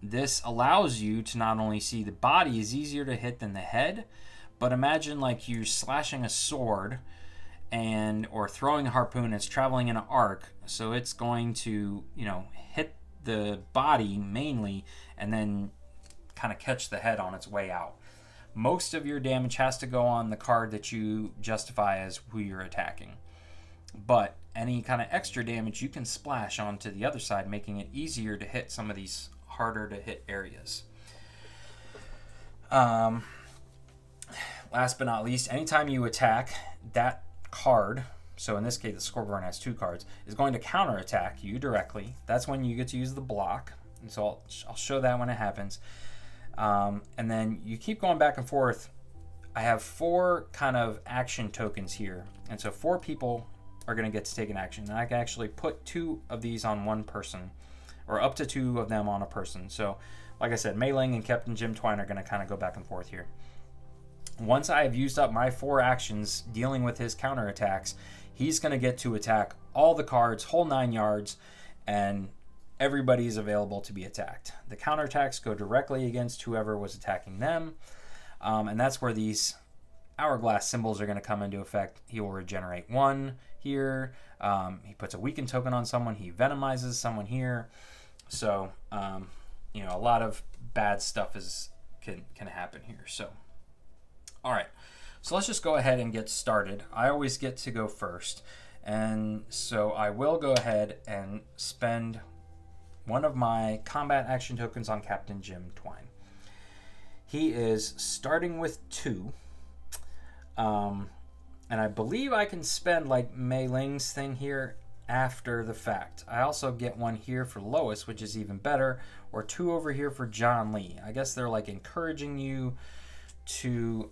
This allows you to not only see the body is easier to hit than the head, but imagine like you're slashing a sword or throwing a harpoon. It's traveling in an arc, so it's going to, hit the body mainly and then kind of catch the head on its way out. Most of your damage has to go on the card that you justify as who you're attacking. but any kind of extra damage you can splash onto the other side, making it easier to hit some of these harder to hit areas. Last but not least, anytime you attack, that card, so in this case the Scorpion has 2 cards, is going to counterattack you directly. That's when you get to use the block, and so I'll show that when it happens. And then you keep going back and forth. I have 4 kind of action tokens here, and so 4 people are going to get to take an action, and I can actually put 2 of these on one person, or up to 2 of them on a person. So like I said, Mei Ling and Captain Jim Twine are going to kind of go back and forth here. Once I have used up my 4 actions dealing with his counterattacks, he's going to get to attack all the cards, whole 9 yards, and everybody's available to be attacked. The counterattacks go directly against whoever was attacking them, and that's where these hourglass symbols are going to come into effect. He will regenerate 1 here. He puts a weakened token on someone. He venomizes someone here. So, a lot of bad stuff can happen here. So, all right. So let's just go ahead and get started. I always get to go first. And so I will go ahead and spend one of my combat action tokens on Captain Jim Twine. He is starting with 2. And I believe I can spend like Mei Ling's thing here after the fact. I also get 1 here for Lois, which is even better, or 2 over here for John Lee. I guess they're like encouraging you to,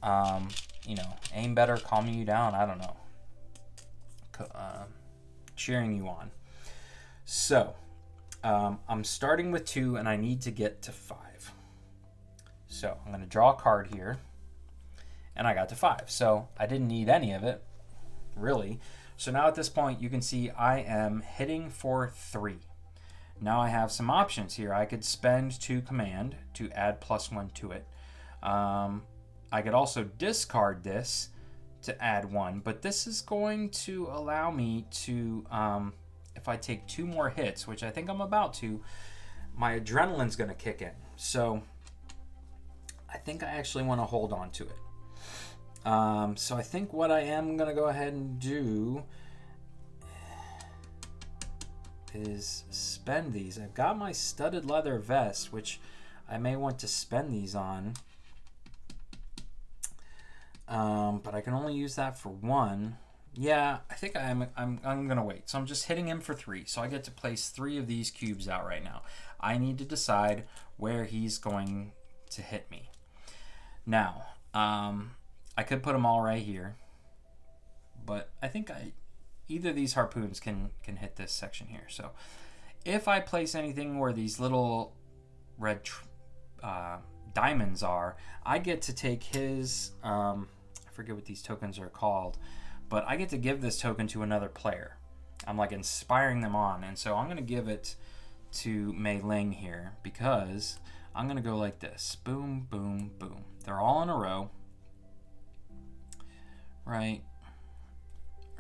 aim better, calming you down. I don't know. Cheering you on. So, I'm starting with 2 and I need to get to 5. So, I'm going to draw a card here. And I got to 5. So, I didn't need any of it, really. So, now at this point, you can see I am hitting for 3. Now I have some options here. I could spend 2 command to add +1 to it. I could also discard this to add 1, but this is going to allow me to, if I take 2 more hits, which I think I'm about to, my adrenaline's going to kick in. So I think I actually want to hold on to it. So I think what I am going to go ahead and do is spend these. I've got my studded leather vest, which I may want to spend these on. But I can only use that for 1. Yeah, I think I'm gonna wait. So I'm just hitting him for 3. So I get to place 3 of these cubes out right now. I need to decide where he's going to hit me. Now, I could put them all right here, but I think either of these harpoons can hit this section here. So if I place anything where these little red diamonds are, I get to take his, I forget what these tokens are called, but I get to give this token to another player. I'm like inspiring them on, and so I'm going to give it to Mei Ling here because I'm going to go like this. Boom, boom, boom. They're all in a row. Right?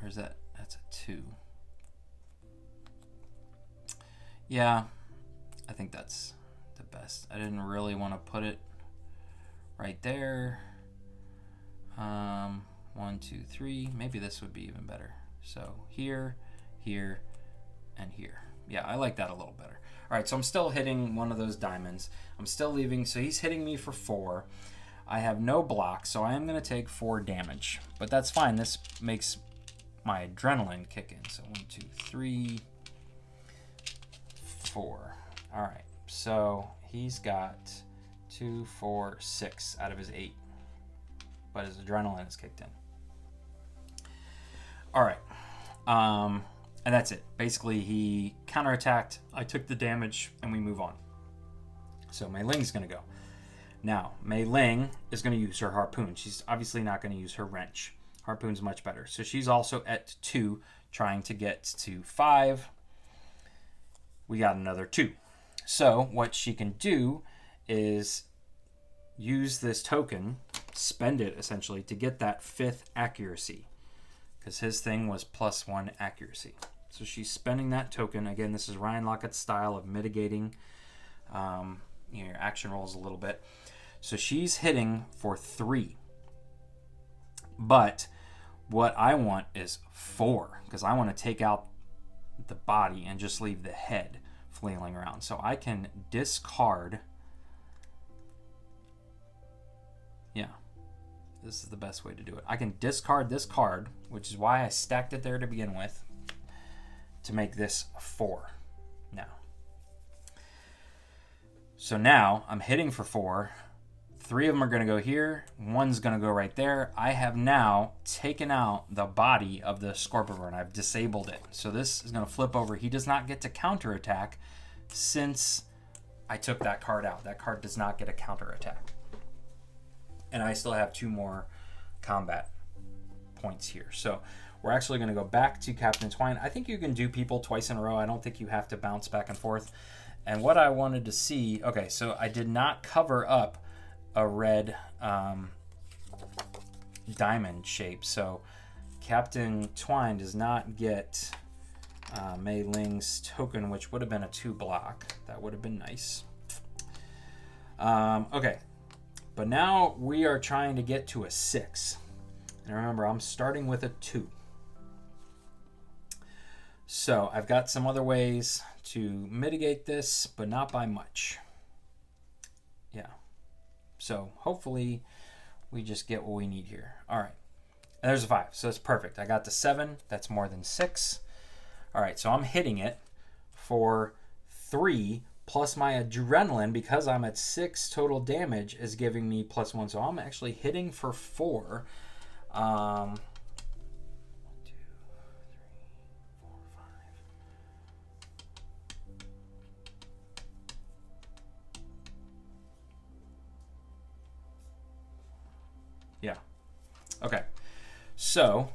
Or is that? That's a 2. Yeah, I think that's the best. I didn't really want to put it right there. 1, 2, 3. Maybe this would be even better. So here, here, and here. Yeah, I like that a little better. All right, so I'm still hitting one of those diamonds. I'm still leaving, so he's hitting me for 4. I have no block, so I am going to take 4 damage. But that's fine. This makes my adrenaline kick in. So 1, 2, 3, 4. All right, so he's got 2, 4, 6 out of his 8. But his adrenaline is kicked in. All right. And that's it. Basically, he counterattacked. I took the damage, and we move on. So Mei Ling's going to go. Now, Mei Ling is going to use her harpoon. She's obviously not going to use her wrench. Harpoon's much better. So she's also at 2, trying to get to 5. We got another 2. So what she can do is use this token, spend it essentially, to get that 5th accuracy. Because his thing was +1 accuracy. So she's spending that token. Again, this is Ryan Lockett's style of mitigating your action rolls a little bit. So she's hitting for 3. But What I want is 4, because I want to take out the body and just leave the head flailing around. So I can discard. Yeah, this is the best way to do it. I can discard this card, which is why I stacked it there to begin with, to make this 4 now. So now I'm hitting for 4. 3 of them are going to go here. 1's going to go right there. I have now taken out the body of the Scorpion. I've disabled it. So this is going to flip over. He does not get to counterattack since I took that card out. That card does not get a counterattack. And I still have 2 more combat points here. So we're actually going to go back to Captain Twine. I think you can do people twice in a row. I don't think you have to bounce back and forth. And what I wanted to see, okay, so I did not cover up a red diamond shape. So Captain Twine does not get Mei Ling's token, which would have been a 2 block. That would have been nice. Okay, but now we are trying to get to a 6. And remember, I'm starting with a 2. So I've got some other ways to mitigate this, but not by much. Yeah. So hopefully we just get what we need here. All right. And there's a 5. So that's perfect. I got the 7. That's more than 6. All right. So I'm hitting it for 3 plus my adrenaline, because I'm at 6 total damage, is giving me +1. So I'm actually hitting for 4. 1, 2, 3, 4, 5. Yeah. Okay. So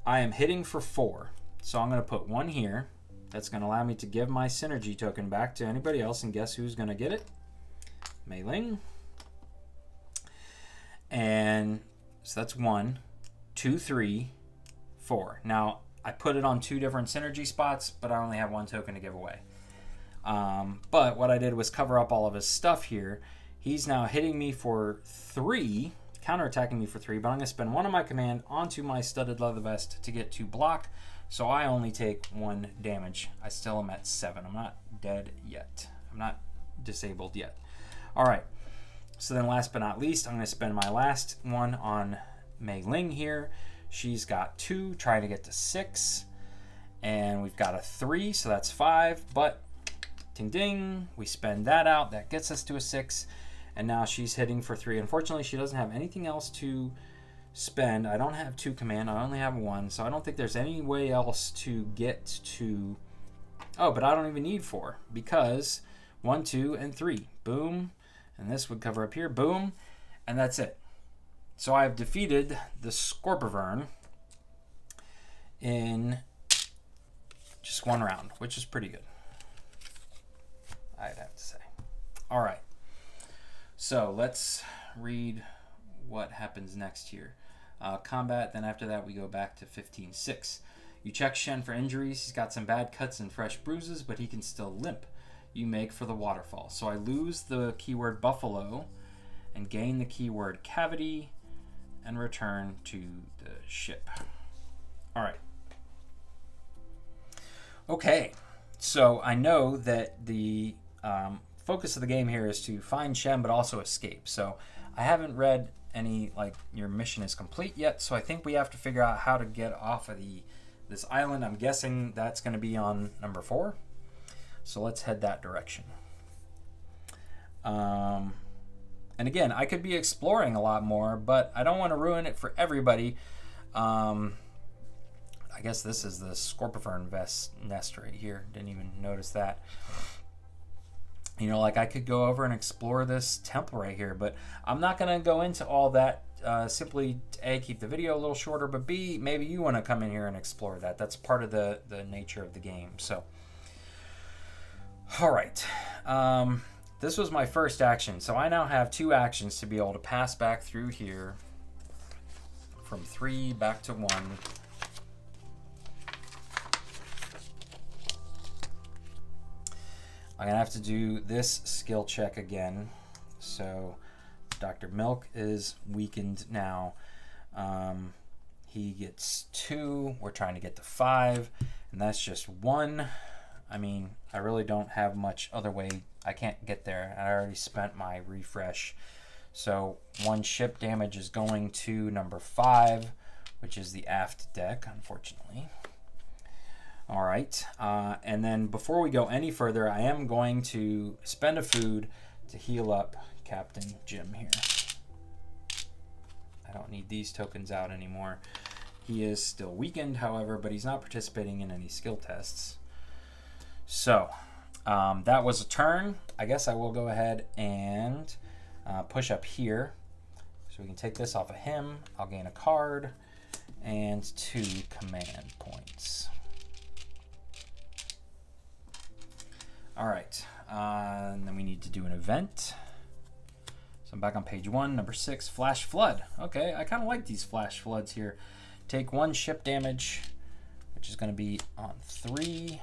I am hitting for 4. So I'm going to put 1 here. That's going to allow me to give my synergy token back to anybody else, and guess who's going to get it? Mei Ling. And so that's 1, 2, 3, 4. Now I put it on 2 different synergy spots, but I only have 1 token to give away. But what I did was cover up all of his stuff here. He's now hitting me for 3, counterattacking me for 3, but I'm going to spend 1 of my command onto my studded leather vest to get 2 block. So I only take 1 damage. I still am at 7. I'm not dead yet. I'm not disabled yet. All right. So then last but not least, I'm going to spend my last one on Mei Ling here. She's got 2, trying to get to 6. And we've got a 3, so that's 5. But ding ding, we spend that out. That gets us to a 6. And now she's hitting for 3. Unfortunately, she doesn't have anything else to spend. I don't have 2 command. I only have 1. So I don't think there's any way else to get to... Oh, but I don't even need 4, because 1, 2, and 3. Boom. And this would cover up here. Boom. And that's it. So I've defeated the Scorpion in just 1 round, which is pretty good, I'd have to say. All right. So let's read what happens next here. Combat, then after that we go back to 15-6. You check Shen for injuries. He's got some bad cuts and fresh bruises, but he can still limp. You make for the waterfall. So I lose the keyword buffalo and gain the keyword cavity and return to the ship. All right. Okay, so I know that the focus of the game here is to find Shen, but also escape. So I haven't read any, like, your mission is complete yet, so I think we have to figure out how to get off of this island. I'm guessing that's going to be on number 4. So let's head that direction. And again, I could be exploring a lot more, but I don't want to ruin it for everybody. I guess this is the Scorpion nest right here. Didn't even notice that. You know, like, I could go over and explore this temple right here, but I'm not going to go into all that. Simply, A, keep the video a little shorter, but B, maybe you want to come in here and explore that. That's part of the nature of the game. So, all right. This was my first action, so I now have 2 actions to be able to pass back through here from 3 back to 1. I'm going to have to do this skill check again. So Dr. Milk is weakened now. He gets 2. We're trying to get to 5, and that's just 1. I mean, I really don't have much other way. I can't get there. I already spent my refresh. So 1 ship damage is going to number 5, which is the aft deck, unfortunately. All right, and then before we go any further, I am going to spend a food to heal up Captain Jim here. I don't need these tokens out anymore. He is still weakened, however, but he's not participating in any skill tests. So that was a turn. I guess I will go ahead and push up here. So we can take this off of him. I'll gain a card and 2 command points. All right, and then we need to do an event. So I'm back on page 1, number 6, Flash Flood. Okay, I kind of like these Flash Floods here. Take 1 ship damage, which is going to be on 3.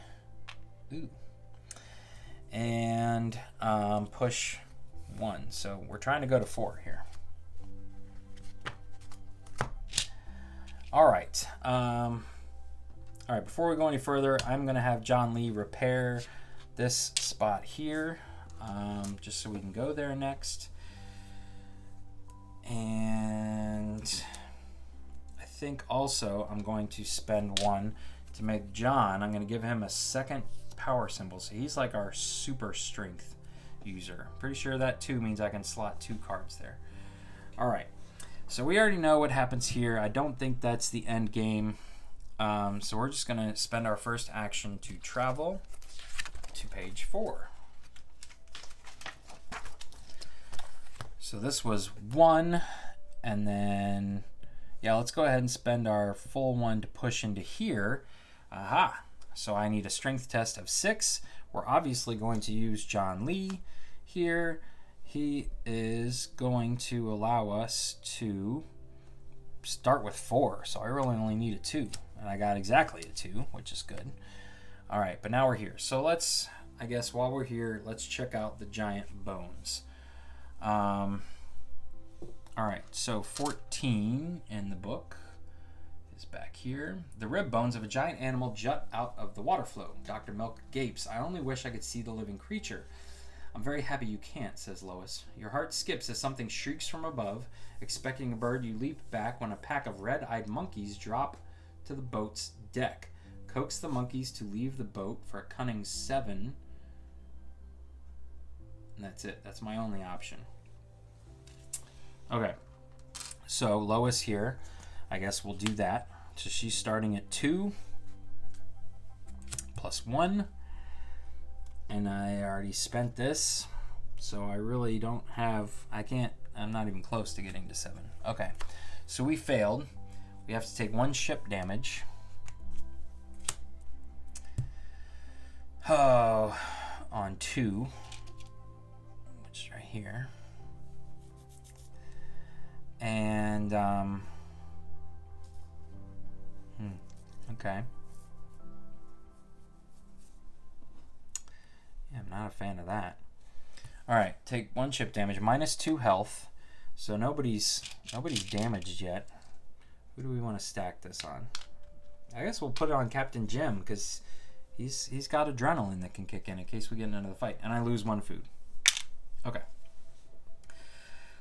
Ooh. And push 1. So we're trying to go to 4 here. All right. All right, before we go any further, I'm going to have John Lee repair this spot here, just so we can go there next. And I think also I'm going to spend 1 to make John. I'm going to give him a 2nd power symbol. So he's like our super strength user. Pretty sure that 2 means I can slot 2 cards there. All right. So we already know what happens here. I don't think that's the end game. So we're just going to spend our first action to travel to page 4. So this was 1, and then, yeah, let's go ahead and spend our full 1 to push into here. Aha! So I need a strength test of 6. We're obviously going to use John Lee here. He is going to allow us to start with 4, so I really only need a 2, and I got exactly a 2, which is good. All right, but now we're here. So let's, I guess while we're here, let's check out the giant bones. All right, so 14 in the book is back here. The rib bones of a giant animal jut out of the water flow. Dr. Milk gapes. I only wish I could see the living creature. I'm very happy you can't, says Lois. Your heart skips as something shrieks from above. Expecting a bird, you leap back when a pack of red-eyed monkeys drop to the boat's deck. Coax the monkeys to leave the boat for a cunning 7. And that's it. That's my only option. Okay. So Lois here, I guess we'll do that. So she's starting at 2 plus 1. And I already spent this. So I really don't have, I'm not even close to getting to 7. Okay. So we failed. We have to take 1 ship damage. Oh, on 2, which is right here, and okay. Yeah, I'm not a fan of that. All right, take 1 ship damage, -2 health, so nobody's damaged yet. Who do we want to stack this on? I guess we'll put it on Captain Jim because he's got adrenaline that can kick in case we get into the fight. And I lose 1 food. Okay.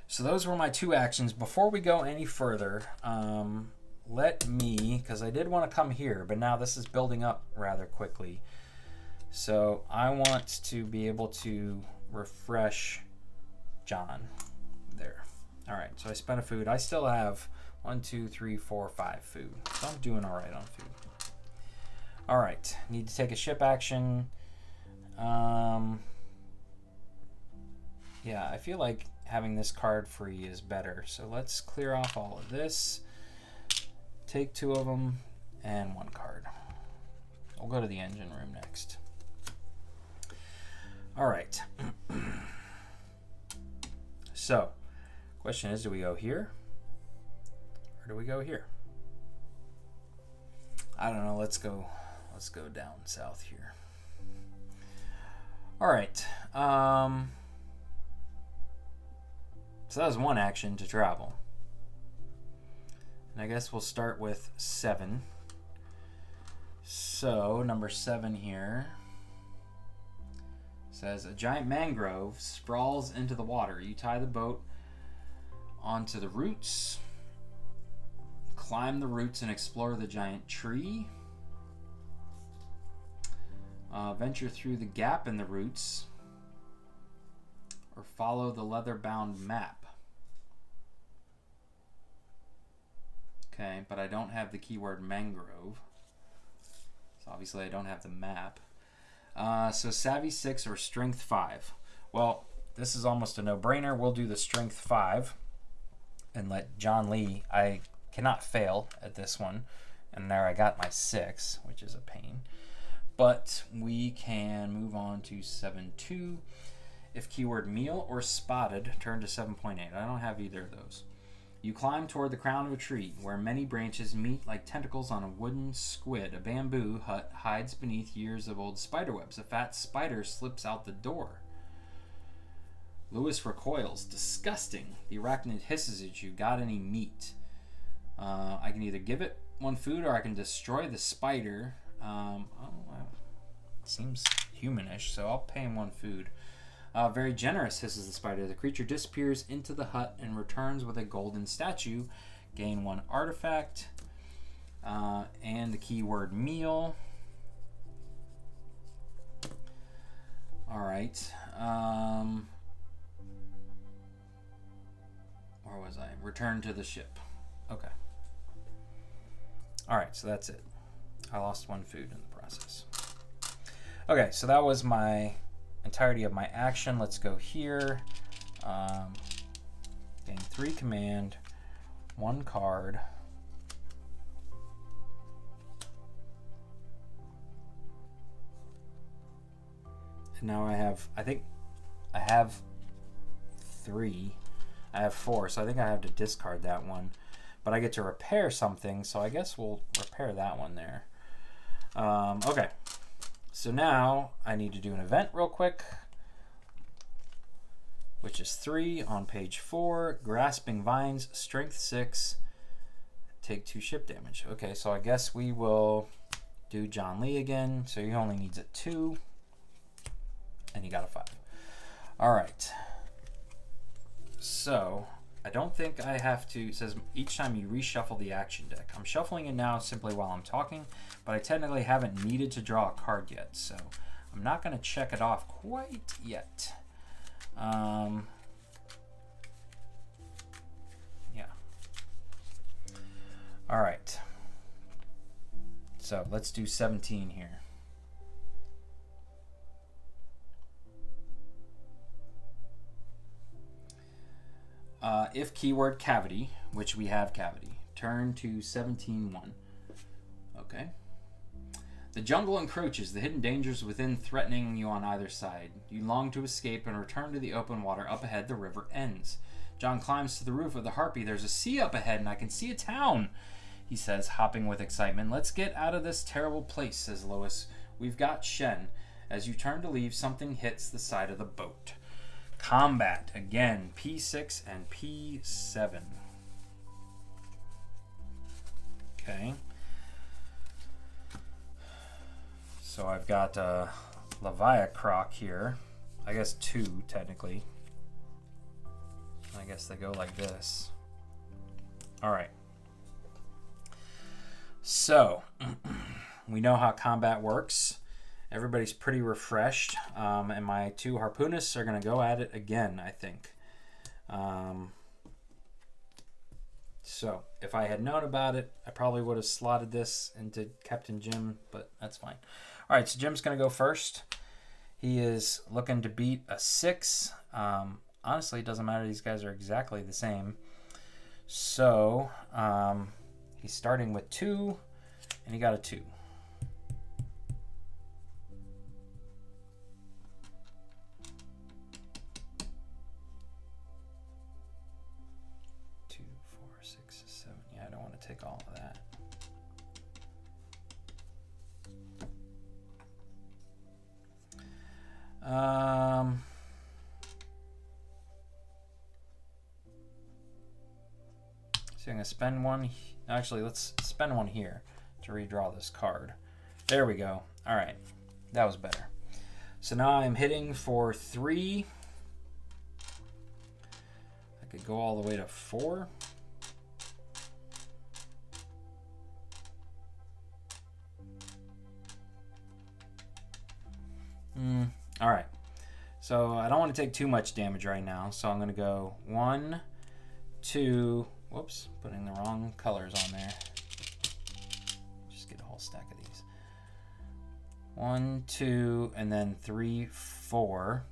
So those were my 2 actions. Before we go any further, let me, because I did want to come here, but now this is building up rather quickly. So I want to be able to refresh John there. All right, so I spent a food. I still have 1, 2, 3, 4, 5 food. So I'm doing all right on food. All right, need to take a ship action. Yeah, I feel like having this card free is better. So let's clear off all of this. Take 2 of them and 1 card. We'll go to the engine room next. All right. So, question is, do we go here or do we go here? I don't know. Let's go down south here. All right. So that was 1 action to travel. And I guess we'll start with 7. So, number 7 here says, a giant mangrove sprawls into the water. You tie the boat onto the roots, climb the roots and explore the giant tree. Venture through the gap in the roots, or follow the leather-bound map. Okay, but I don't have the keyword mangrove. So obviously I don't have the map. So Savvy 6 or Strength 5. Well, this is almost a no-brainer. We'll do the Strength 5 and let John Lee. I cannot fail at this one. And there I got my 6, which is a pain. But we can move on to 7.2. If keyword meal or spotted, turn to 7.8. I don't have either of those. You climb toward the crown of a tree, where many branches meet like tentacles on a wooden squid. A bamboo hut hides beneath years of old spiderwebs. A fat spider slips out the door. Lewis recoils. Disgusting. The arachnid hisses at you. Got any meat? I can either give it one food or I can destroy the spider. Seems humanish, so I'll pay him one food. Very generous, hisses the spider. The creature disappears into the hut and returns with a golden statue. Gain 1 artifact. And the keyword meal. Alright. Where was I? Return to the ship. Okay. Alright, so that's it. I lost 1 food in the process. Okay, so that was my entirety of my action. Let's go here. Gain 3 command, 1 card. And now I think I have 3. I have 4, so I think I have to discard that one. But I get to repair something, so I guess we'll repair that one there. Okay. So now I need to do an event real quick, which is 3 on page 4. Grasping Vines, Strength 6, take 2 ship damage. Okay, so I guess we will do John Lee again. So he only needs a 2, and he got a 5. All right. So I don't think I have to. It says each time you reshuffle the action deck. I'm shuffling it now simply while I'm talking, but I technically haven't needed to draw a card yet, so I'm not going to check it off quite yet. Yeah. All right. So let's do 17 here. If keyword cavity, which we have cavity, turn to 17.1. Okay. The jungle encroaches, the hidden dangers within threatening you on either side. You long to escape and return to the open water. Up ahead, the river ends. John climbs to the roof of the Harpy. There's a sea up ahead, and I can see a town, he says, hopping with excitement. Let's get out of this terrible place, says Lois. We've got Shen. As you turn to leave, something hits the side of the boat. Combat. Again, P6 and P7. Okay. So I've got Leviacroc here. I guess 2, technically. I guess they go like this. Alright. So, we know how combat works. Everybody's pretty refreshed. And my 2 harpoonists are going to go at it again, I think. So, if I had known about it, I probably would have slotted this into Captain Jim, but that's fine. All right, so Jim's going to go first. He is looking to beat a 6. Honestly, it doesn't matter. These guys are exactly the same. So, he's starting with 2, and he got a 2. 2, 4, 6, 7. Yeah, I don't want to take all of that. So I'm going to spend one. Actually, let's spend one here to redraw this card. There we go. All right. That was better. So now I'm hitting for 3. I could go all the way to 4. All right. So I don't want to take too much damage right now. So I'm going to go 1, 2. Whoops, putting the wrong colors on there. Just get a whole stack of these. 1, 2, and then 3, 4.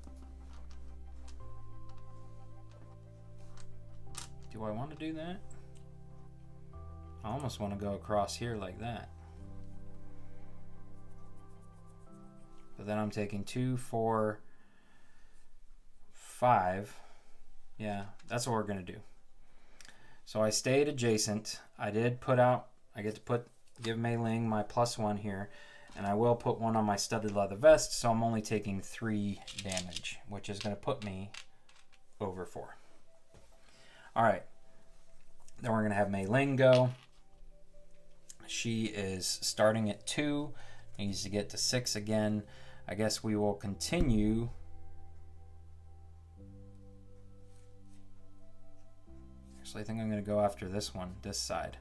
Do I want to do that? I almost want to go across here like that. But then I'm taking 2, 4, 5. Yeah, that's what we're going to do. So I stayed adjacent. I did put out, I get to give Mei Ling my +1 here. And I will put 1 on my studded leather vest. So I'm only taking 3 damage, which is going to put me over 4. All right. Then we're going to have Mei Ling go. She is starting at 2. Needs to get to 6 again. I guess we will continue. Actually, I think I'm going to go after this one, this side.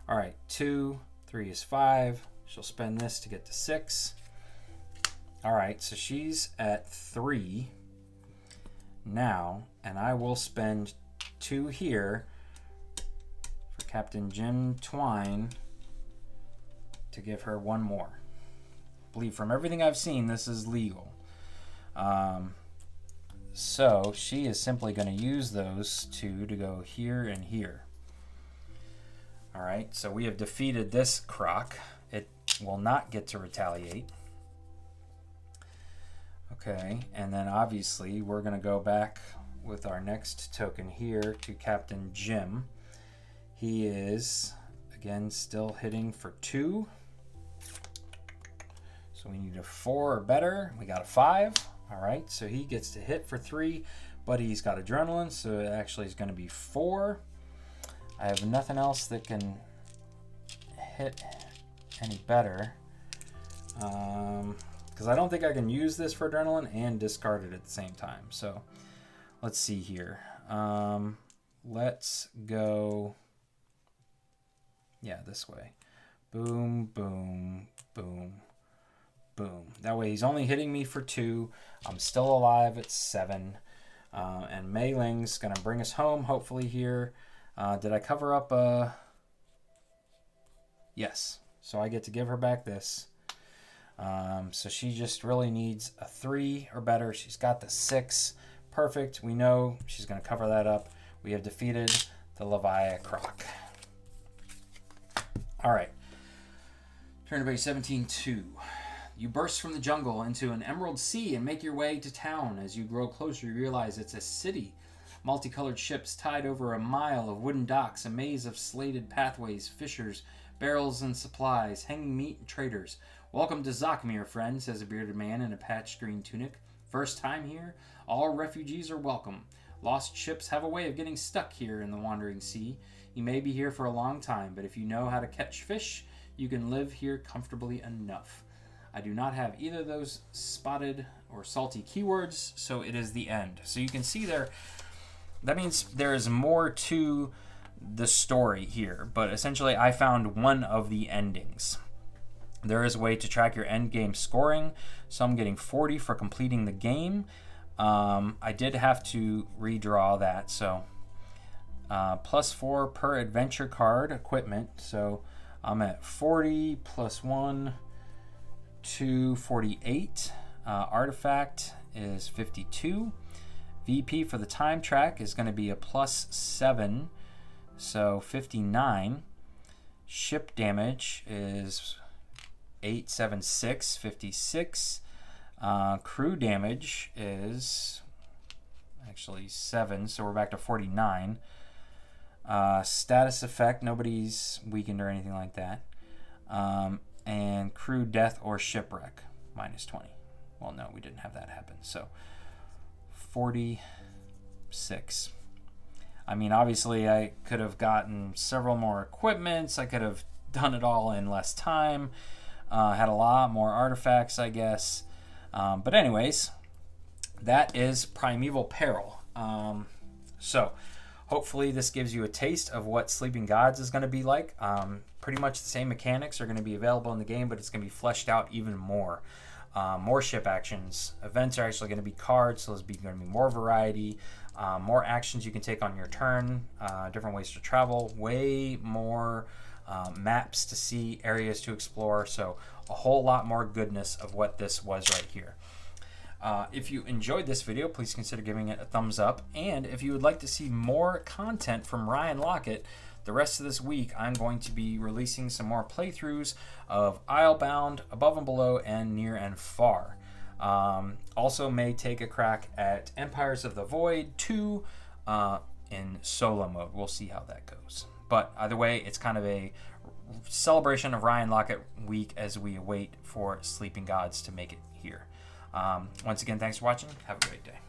All right, 2, 3 is 5. She'll spend this to get to 6. All right, so she's at 3 now, and I will spend 2 here for Captain Jim Twine to give her 1 more. I believe from everything I've seen, this is legal. So she is simply going to use those 2 to go here and here. All right, so we have defeated this croc. It will not get to retaliate. Okay, and then obviously we're going to go back with our next token here to Captain Jim. He is, again, still hitting for 2. So we need a 4 or better. We got a 5. All right, so he gets to hit for 3, but he's got adrenaline, so it actually is going to be 4. I have nothing else that can hit any better, because I don't think I can use this for adrenaline and discard it at the same time. So let's see here. Let's go, yeah, this way. Boom, boom, boom, boom. That way he's only hitting me for 2. I'm still alive at 7. And Mei Ling's going to bring us home, hopefully, here. Did I cover up? Yes. So I get to give her back this. So she just really needs a 3 or better. She's got the 6. Perfect. We know she's going to cover that up. We have defeated the Leviathan Croc. All right. Turn to page 17-2. You burst from the jungle into an emerald sea and make your way to town. As you grow closer, you realize it's a city. Multicolored ships tied over a mile of wooden docks, a maze of slated pathways, fishers, barrels and supplies, hanging meat and traders. Welcome to Zakmir, friend, says a bearded man in a patched green tunic. First time here? All refugees are welcome. Lost ships have a way of getting stuck here in the wandering sea. You may be here for a long time, but if you know how to catch fish, you can live here comfortably enough. I do not have either of those spotted or salty keywords, so it is the end. So you can see there, that means there is more to the story here, but essentially I found one of the endings. There is a way to track your end game scoring, so I'm getting 40 for completing the game. I did have to redraw that, so +4 per adventure card equipment, so I'm at 40 + 1 to 48. Artifact is 52. VP for the time track is going to be a +7, so 59. Ship damage is 876, 56. Crew damage is actually 7, so we're back to 49. Status effect, nobody's weakened or anything like that. And crew death or shipwreck, -20. Well, no, we didn't have that happen. So 46. I mean, obviously, I could have gotten several more equipments. I could have done it all in less time. Had a lot more artifacts, I guess. But anyways, that is Primeval Peril. So hopefully this gives you a taste of what Sleeping Gods is going to be like. Pretty much the same mechanics are going to be available in the game, but it's going to be fleshed out even more. More ship actions. Events are actually going to be cards, so there's going to be more variety. More actions you can take on your turn. Different ways to travel. Way more maps to see, areas to explore. So a whole lot more goodness of what this was right here. If you enjoyed this video, please consider giving it a thumbs up. And if you would like to see more content from Ryan Lockett, the rest of this week I'm going to be releasing some more playthroughs of Islebound, Above and Below, and Near and Far. Also may take a crack at Empires of the Void 2 in solo mode. We'll see how that goes. But either way, it's kind of a celebration of Ryan Lockett week as we await for Sleeping Gods to make it here. Once again, thanks for watching. Have a great day.